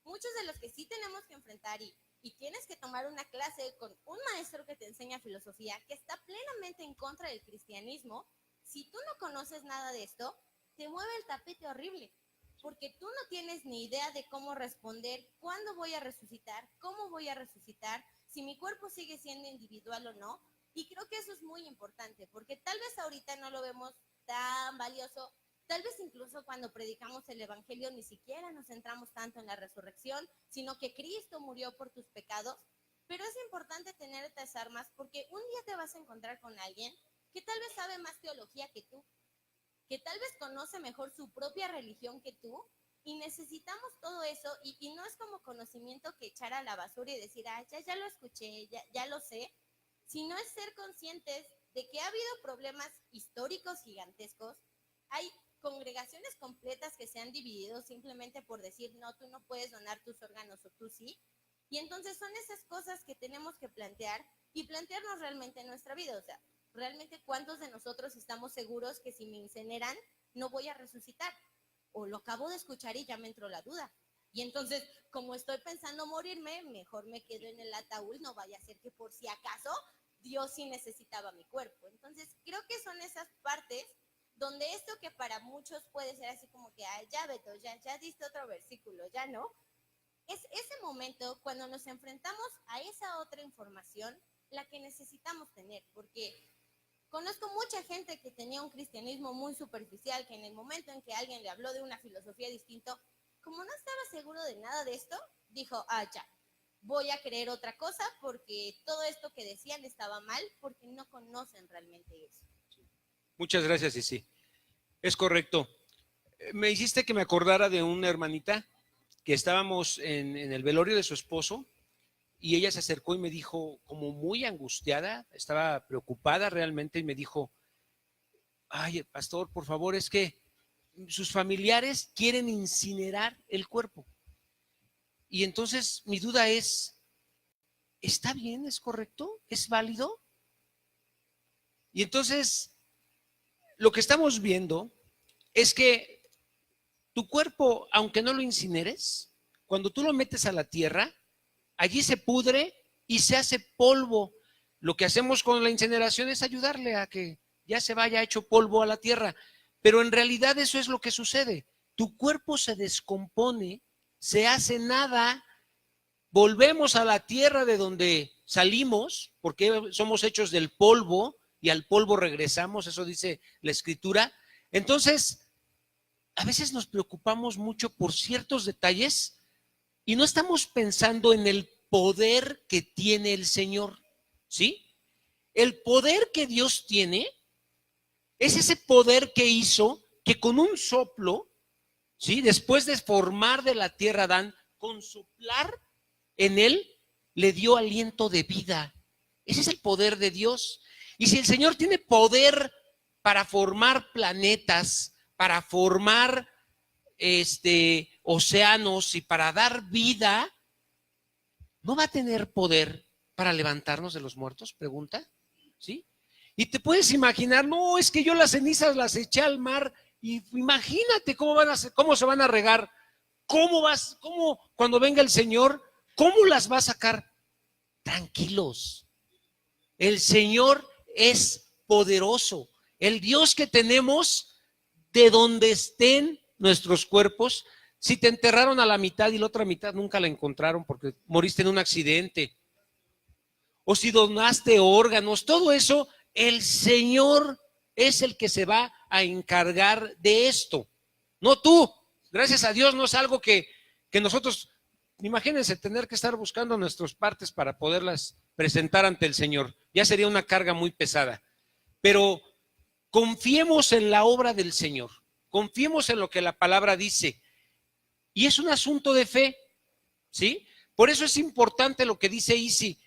muchos de los que sí tenemos que enfrentar y tienes que tomar una clase con un maestro que te enseña filosofía, que está plenamente en contra del cristianismo, si tú no conoces nada de esto, te mueve el tapete horrible, porque tú no tienes ni idea de cómo responder, cuándo voy a resucitar, cómo voy a resucitar, si mi cuerpo sigue siendo individual o no. Y creo que eso es muy importante, porque tal vez ahorita no lo vemos tan valioso, tal vez incluso cuando predicamos el evangelio ni siquiera nos centramos tanto en la resurrección, sino que Cristo murió por tus pecados. Pero es importante tener estas armas porque un día te vas a encontrar con alguien que tal vez sabe más teología que tú, que tal vez conoce mejor su propia religión que tú, y necesitamos todo eso, y no es como conocimiento que echar a la basura y decir, ya lo escuché, ya lo sé, sino es ser conscientes de que ha habido problemas históricos gigantescos. Hay congregaciones completas que se han dividido simplemente por decir, no, tú no puedes donar tus órganos o tú sí. Y entonces son esas cosas que tenemos que plantear y plantearnos realmente en nuestra vida. O sea, realmente cuántos de nosotros estamos seguros que si me incineran no voy a resucitar. O lo acabo de escuchar y ya me entró la duda. Y entonces, como estoy pensando morirme, mejor me quedo en el ataúd, no vaya a ser que por si acaso Dios sí necesitaba mi cuerpo. Entonces, creo que son esas partes donde esto que para muchos puede ser así como que, ya Beto, ya diste otro versículo, ya no. Es ese momento cuando nos enfrentamos a esa otra información la que necesitamos tener, porque conozco mucha gente que tenía un cristianismo muy superficial, que en el momento en que alguien le habló de una filosofía distinta, como no estaba seguro de nada de esto, dijo, ya, voy a creer otra cosa porque todo esto que decían estaba mal, porque no conocen realmente eso. Muchas gracias, sí. Es correcto. Me hiciste que me acordara de una hermanita que estábamos en el velorio de su esposo, y ella se acercó y me dijo, como muy angustiada, estaba preocupada realmente, y me dijo, pastor, por favor, es que sus familiares quieren incinerar el cuerpo. Y entonces mi duda es, ¿está bien? ¿Es correcto? ¿Es válido? Y entonces lo que estamos viendo es que tu cuerpo, aunque no lo incineres, cuando tú lo metes a la tierra, allí se pudre y se hace polvo. lo que hacemos con la incineración es ayudarle a que ya se vaya hecho polvo a la tierra. Pero en realidad eso es lo que sucede. Tu cuerpo se descompone, se hace nada, volvemos a la tierra de donde salimos, porque somos hechos del polvo y al polvo regresamos, eso dice la Escritura. Entonces, a veces nos preocupamos mucho por ciertos detalles y no estamos pensando en el poder que tiene el Señor, ¿sí? El poder que Dios tiene es ese poder que hizo que con un soplo, ¿sí? Después de formar de la tierra a Adán, con soplar en él, le dio aliento de vida. Ese es el poder de Dios. Y si el Señor tiene poder para formar planetas, para formar océanos y para dar vida, ¿no va a tener poder para levantarnos de los muertos? Pregunta, ¿sí? Y te puedes imaginar, no, es que yo las cenizas las eché al mar y imagínate cómo se van a regar, cómo cuando venga el Señor, cómo las va a sacar. Tranquilos, el Señor es poderoso. El Dios que tenemos, de donde estén nuestros cuerpos, si te enterraron a la mitad y la otra mitad nunca la encontraron porque moriste en un accidente, o si donaste órganos, todo eso, el Señor es el que se va a encargar de esto, no tú. Gracias a Dios no es algo que nosotros, imagínense tener que estar buscando nuestras partes para poderlas presentar ante el Señor. Ya sería una carga muy pesada. Pero confiemos en la obra del Señor, confiemos en lo que la palabra dice. Y es un asunto de fe, ¿sí? Por eso es importante lo que dice Isi.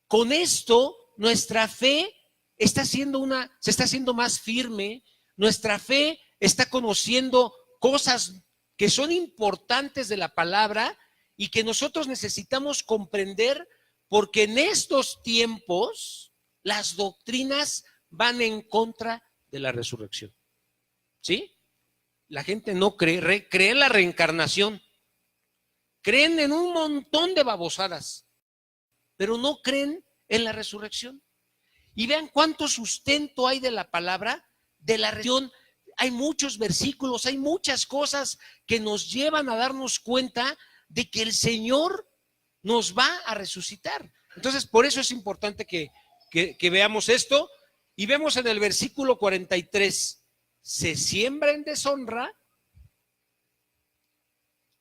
Con esto, nuestra fe se está haciendo más firme, nuestra fe está conociendo cosas que son importantes de la palabra y que nosotros necesitamos comprender, porque en estos tiempos las doctrinas van en contra de la resurrección, ¿sí? La gente no cree en la reencarnación, creen en un montón de babosadas, pero no creen en la resurrección. Y vean cuánto sustento hay de la palabra, de la resurrección. Hay muchos versículos, hay muchas cosas que nos llevan a darnos cuenta de que el Señor nos va a resucitar. Entonces, por eso es importante que veamos esto. Y vemos en el versículo 43, se siembra en deshonra,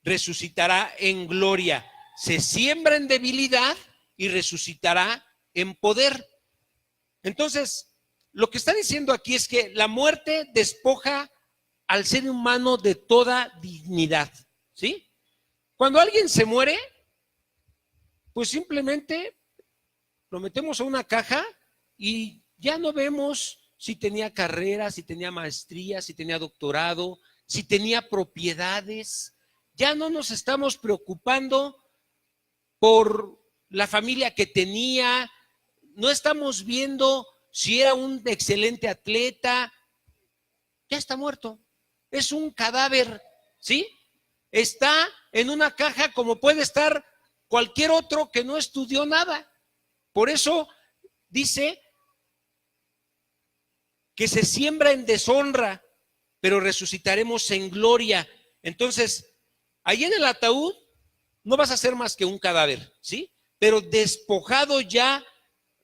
resucitará en gloria. Se siembra en debilidad y resucitará en poder. Entonces, lo que está diciendo aquí es que la muerte despoja al ser humano de toda dignidad, ¿sí? Cuando alguien se muere, pues simplemente lo metemos a una caja y ya no vemos si tenía carrera, si tenía maestría, si tenía doctorado, si tenía propiedades. Ya no nos estamos preocupando por la familia que tenía, no estamos viendo si era un excelente atleta. Ya está muerto, es un cadáver, ¿sí? Está en una caja como puede estar cualquier otro que no estudió nada. Por eso dice que se siembra en deshonra, pero resucitaremos en gloria. Entonces, ahí en el ataúd no vas a ser más que un cadáver, ¿sí? Pero despojado ya,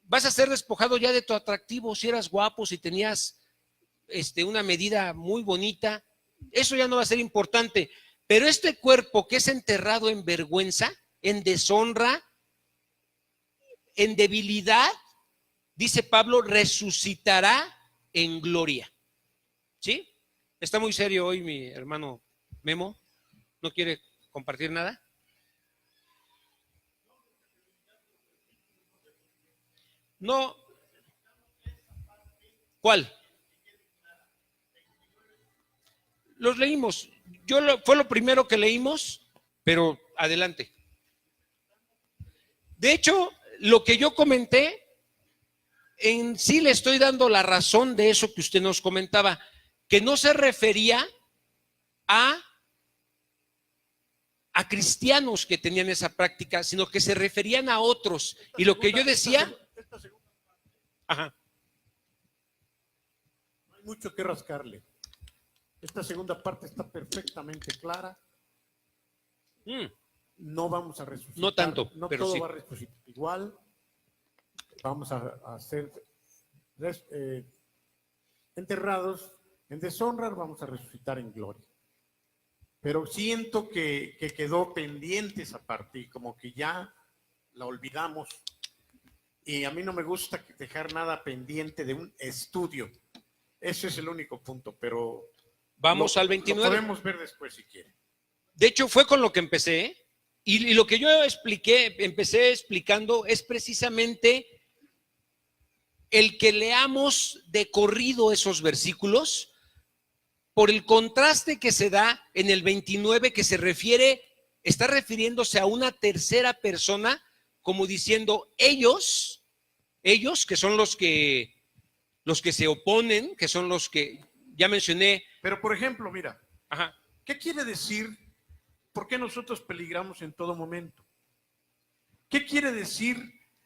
vas a ser despojado ya de tu atractivo. Si eras guapo, si tenías una medida muy bonita, eso ya no va a ser importante. Pero este cuerpo que es enterrado en vergüenza, en deshonra, en debilidad, dice Pablo, resucitará en gloria. ¿Sí? Está muy serio hoy mi hermano Memo. ¿No quiere compartir nada? No. ¿Cuál? Los leímos. Fue lo primero que leímos, pero adelante. De hecho, lo que yo comenté, en sí le estoy dando la razón de eso que usted nos comentaba, que no se refería a cristianos que tenían esa práctica, sino que se referían a otros. Y lo que yo decía, Ajá. No hay mucho que rascarle. Esta segunda parte está perfectamente clara. Mm, No vamos a resucitar. No tanto, No pero todo sí. va a resucitar igual. Vamos a ser enterrados en deshonra, vamos a resucitar en gloria. Pero siento que quedó pendiente esa parte y como que ya la olvidamos. Y a mí no me gusta dejar nada pendiente de un estudio. Ese es el único punto, pero Vamos al lo 29. podemos ver después si quieren. De hecho, fue con lo que empecé, ¿eh? Y lo que yo empecé explicando es precisamente el que leamos de corrido esos versículos por el contraste que se da en el 29, que está refiriéndose a una tercera persona, como diciendo ellos que son los que se oponen, que son los que ya mencioné. Pero por ejemplo, mira, Ajá. ¿qué quiere decir? ¿Por qué nosotros peligramos en todo momento? ¿Qué quiere decir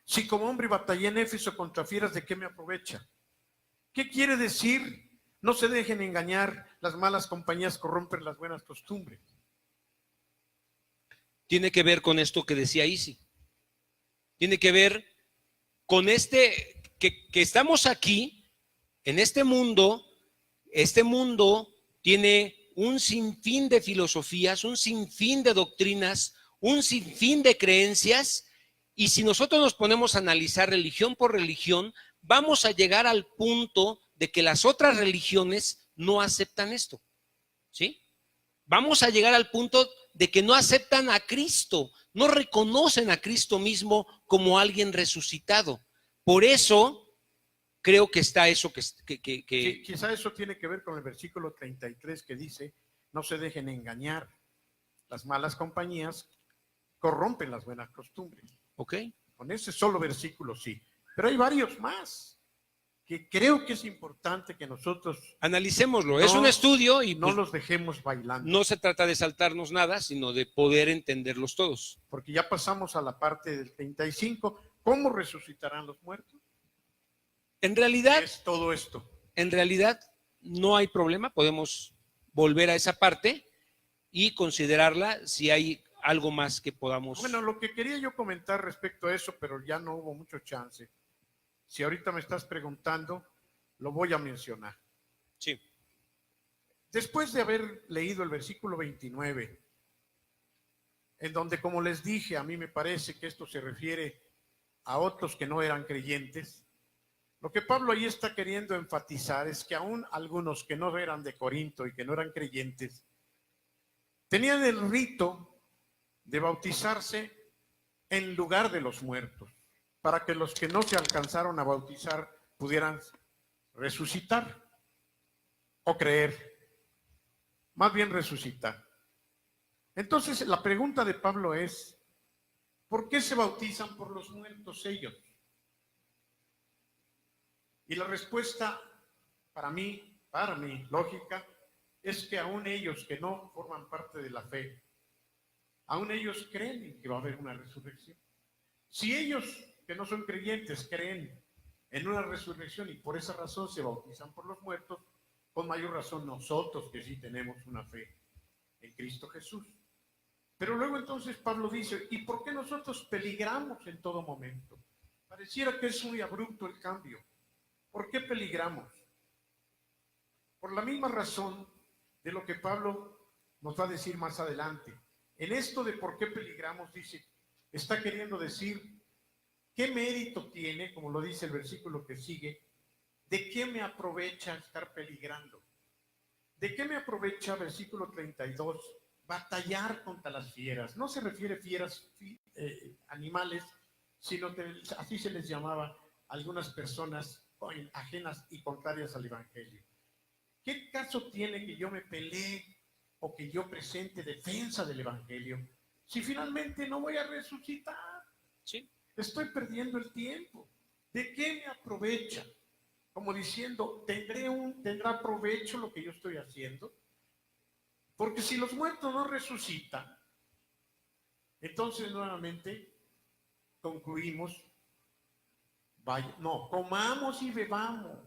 si como hombre batallé en Éfeso contra fieras, de qué me aprovecha? ¿Qué quiere decir? No se dejen engañar, las malas compañías corrompen las buenas costumbres. Tiene que ver con esto que decía Isi. Tiene que ver con que estamos aquí, en este mundo. Este mundo tiene un sinfín de filosofías, un sinfín de doctrinas, un sinfín de creencias, y si nosotros nos ponemos a analizar religión por religión, vamos a llegar al punto de que las otras religiones no aceptan esto, ¿sí? Vamos a llegar al punto de que no aceptan a Cristo, no reconocen a Cristo mismo como alguien resucitado. Por eso creo que está eso que... Quizá eso tiene que ver con el versículo 33 que dice, no se dejen engañar, las malas compañías corrompen las buenas costumbres. Ok. Con ese solo versículo sí, pero hay varios más que creo que es importante que nosotros analicémoslo. Es un estudio y no pues, los dejemos bailando. No se trata de saltarnos nada, sino de poder entenderlos todos. Porque ya pasamos a la parte del 35. ¿Cómo resucitarán los muertos? En realidad, es todo esto. En realidad no hay problema, podemos volver a esa parte y considerarla si hay algo más que podamos. Bueno, lo que quería yo comentar respecto a eso, pero ya no hubo mucho chance. Si ahorita me estás preguntando, lo voy a mencionar. Sí. Después de haber leído el versículo 29, en donde, como les dije, a mí me parece que esto se refiere a otros que no eran creyentes, lo que Pablo ahí está queriendo enfatizar es que aún algunos que no eran de Corinto y que no eran creyentes, tenían el rito de bautizarse en lugar de los muertos, para que los que no se alcanzaron a bautizar pudieran resucitar o creer, más bien resucitar. Entonces la pregunta de Pablo es, ¿por qué se bautizan por los muertos ellos? Y la respuesta para mí, lógica, es que aún ellos que no forman parte de la fe, aún ellos creen que va a haber una resurrección. Si ellos que no son creyentes creen en una resurrección y por esa razón se bautizan por los muertos, con mayor razón nosotros que sí tenemos una fe en Cristo Jesús. Pero luego entonces Pablo dice, ¿y por qué nosotros peligramos en todo momento? Pareciera que es muy abrupto el cambio. ¿Por qué peligramos? Por la misma razón de lo que Pablo nos va a decir más adelante. En esto de por qué peligramos, dice, está queriendo decir qué mérito tiene, como lo dice el versículo que sigue, de qué me aprovecha estar peligrando. ¿De qué me aprovecha, versículo 32, batallar contra las fieras? No se refiere a fieras animales, sino que así se les llamaba a algunas personas ajenas y contrarias al evangelio. ¿Qué caso tiene que yo me pelee o que yo presente defensa del evangelio si finalmente no voy a resucitar? Sí. Estoy perdiendo el tiempo. ¿De qué me aprovecha? Como diciendo, ¿tendrá provecho lo que yo estoy haciendo? Porque si los muertos no resucitan, entonces nuevamente concluimos vaya, no, comamos y bebamos,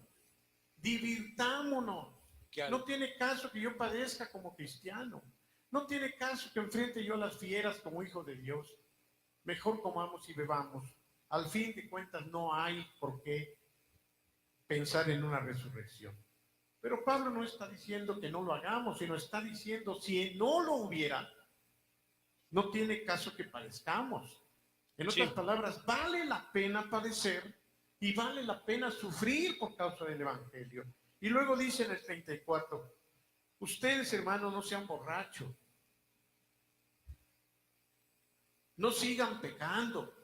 divirtámonos. No tiene caso que yo padezca como cristiano. No tiene caso que enfrente yo a las fieras como hijo de Dios. Mejor comamos y bebamos. Al fin de cuentas no hay por qué pensar en una resurrección. Pero Pablo no está diciendo que no lo hagamos, sino está diciendo, si no lo hubiera, no tiene caso que padezcamos. En otras palabras, vale la pena padecer y vale la pena sufrir por causa del Evangelio. Y luego dice en el 34, ustedes, hermanos, no sean borrachos, no sigan pecando.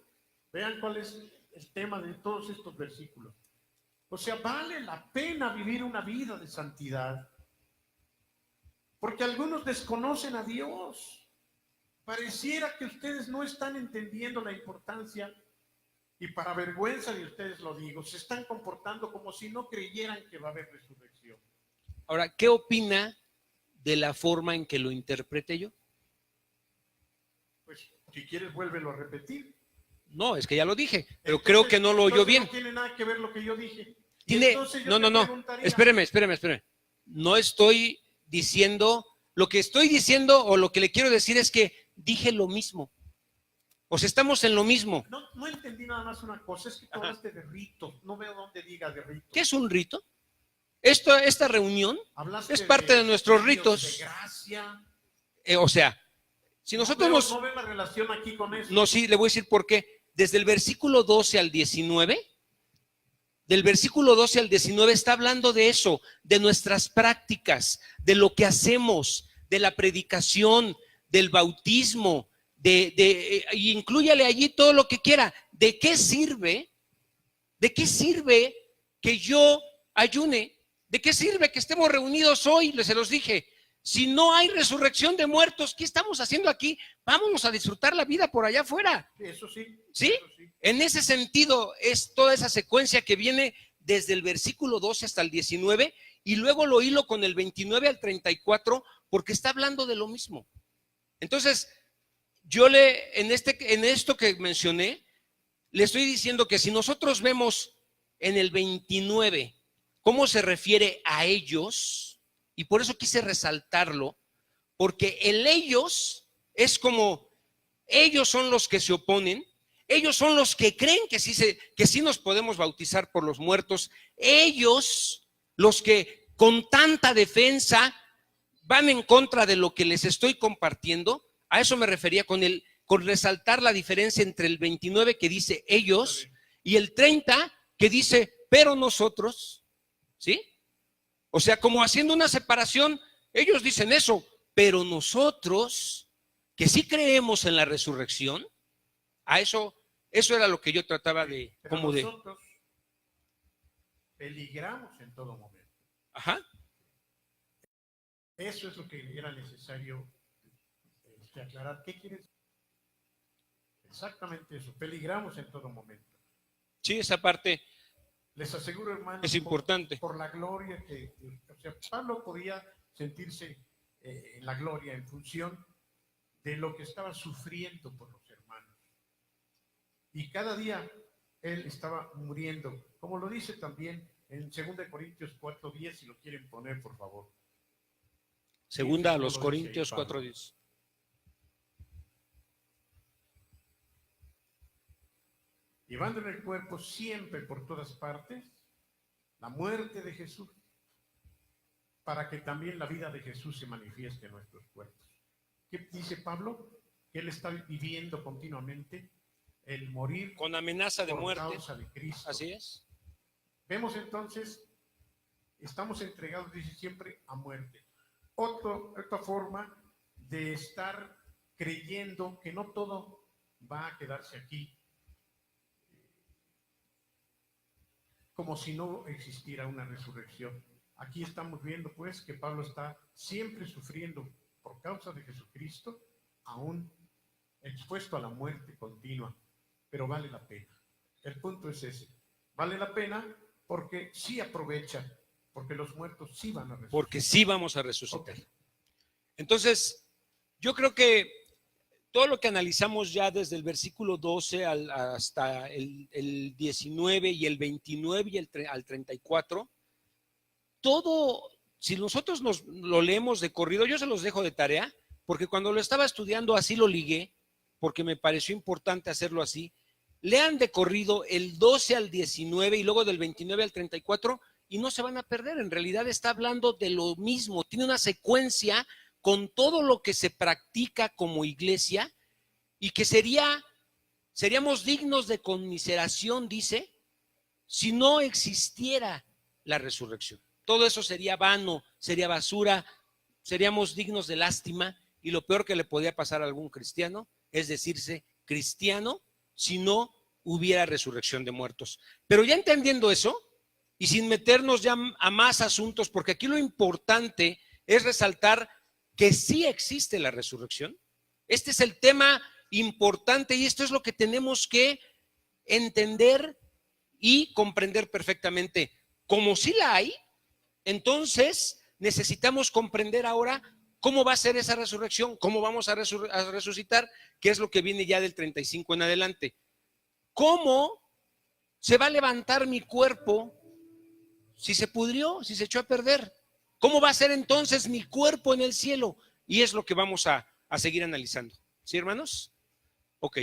Vean cuál es el tema de todos estos versículos. O sea, vale la pena vivir una vida de santidad, porque algunos desconocen a Dios. Pareciera que ustedes no están entendiendo la importancia, y para vergüenza de ustedes lo digo, se están comportando como si no creyeran que va a haber resurrección. Ahora, ¿qué opina de la forma en que lo interprete yo? Pues, si quieres, vuélvelo a repetir. No, es que ya lo dije, pero Entonces, creo que no lo oyó bien. No tiene nada que ver lo que yo dije. Tiene, no. Espéreme. No estoy diciendo, lo que estoy diciendo o lo que le quiero decir es que dije lo mismo. O sea, estamos en lo mismo. No entendí nada más una cosa, es que tú hablaste de ritos. No veo dónde diga de ritos. ¿Qué es un rito? Esta reunión Hablaste es parte de nuestros ritos. De gracia. O sea, si nosotros no veo la relación aquí con eso. No, sí, le voy a decir por qué. Desde el versículo 12 al 19, del versículo 12 al 19 está hablando de eso, de nuestras prácticas, de lo que hacemos, de la predicación, del bautismo, y inclúyale allí todo lo que quiera. ¿De qué sirve? ¿De qué sirve que yo ayune? ¿De qué sirve que estemos reunidos hoy? Se los dije. Si no hay resurrección de muertos, ¿qué estamos haciendo aquí? Vámonos a disfrutar la vida por allá afuera. Eso sí. ¿Sí? Eso sí. En ese sentido es toda esa secuencia que viene desde el versículo 12 hasta el 19 y luego lo hilo con el 29 al 34 porque está hablando de lo mismo. Entonces, yo en esto que mencioné, le estoy diciendo que si nosotros vemos en el 29 cómo se refiere a ellos, y por eso quise resaltarlo, porque el ellos es como ellos son los que se oponen, ellos son los que creen que sí nos podemos bautizar por los muertos, ellos los que con tanta defensa van en contra de lo que les estoy compartiendo. A eso me refería con resaltar la diferencia entre el 29 que dice ellos y el 30 que dice pero nosotros, ¿sí? O sea, como haciendo una separación, ellos dicen eso, pero nosotros, que sí creemos en la resurrección, a eso era lo que yo trataba de, pero como de. Nosotros peligramos en todo momento. Ajá. Eso es lo que era necesario aclarar. ¿Qué quieres? Exactamente eso, peligramos en todo momento. Sí, esa parte. Les aseguro, hermanos, es importante. Por la gloria que, o sea, Pablo podía sentirse en la gloria en función de lo que estaba sufriendo por los hermanos. Y cada día él estaba muriendo, como lo dice también en 2 Corintios 4:10, si lo quieren poner, por favor. Segunda a los Corintios 4:10. Llevando en el cuerpo siempre por todas partes la muerte de Jesús, para que también la vida de Jesús se manifieste en nuestros cuerpos. ¿Qué dice Pablo? Que él está viviendo continuamente el morir con amenaza de muerte. Por causa de Cristo. Así es. Vemos entonces, estamos entregados, dice siempre, a muerte. Otra forma de estar creyendo que no todo va a quedarse aquí, como si no existiera una resurrección. Aquí estamos viendo pues que Pablo está siempre sufriendo por causa de Jesucristo, aún expuesto a la muerte continua, pero vale la pena. El punto es ese, vale la pena porque sí aprovecha, porque los muertos sí van a resucitar. Porque sí vamos a resucitar. Okay. Entonces, yo creo que todo lo que analizamos ya desde el versículo 12 hasta el 19 y el 29 y al 34, todo, si nosotros lo leemos de corrido, yo se los dejo de tarea, porque cuando lo estaba estudiando así lo ligué, porque me pareció importante hacerlo así. Lean de corrido el 12 al 19 y luego del 29 al 34 y no se van a perder. En realidad está hablando de lo mismo, tiene una secuencia con todo lo que se practica como iglesia y que seríamos dignos de conmiseración, dice, si no existiera la resurrección. Todo eso sería vano, sería basura, seríamos dignos de lástima y lo peor que le podía pasar a algún cristiano es decirse cristiano si no hubiera resurrección de muertos. Pero ya entendiendo eso y sin meternos ya a más asuntos, porque aquí lo importante es resaltar que sí existe la resurrección. Este es el tema importante y esto es lo que tenemos que entender y comprender perfectamente. Como sí la hay, entonces necesitamos comprender ahora cómo va a ser esa resurrección, cómo vamos a resucitar, que es lo que viene ya del 35 en adelante. ¿Cómo se va a levantar mi cuerpo si se pudrió, si se echó a perder? ¿Cómo va a ser entonces mi cuerpo en el cielo? Y es lo que vamos a seguir analizando. ¿Sí, hermanos? Ok.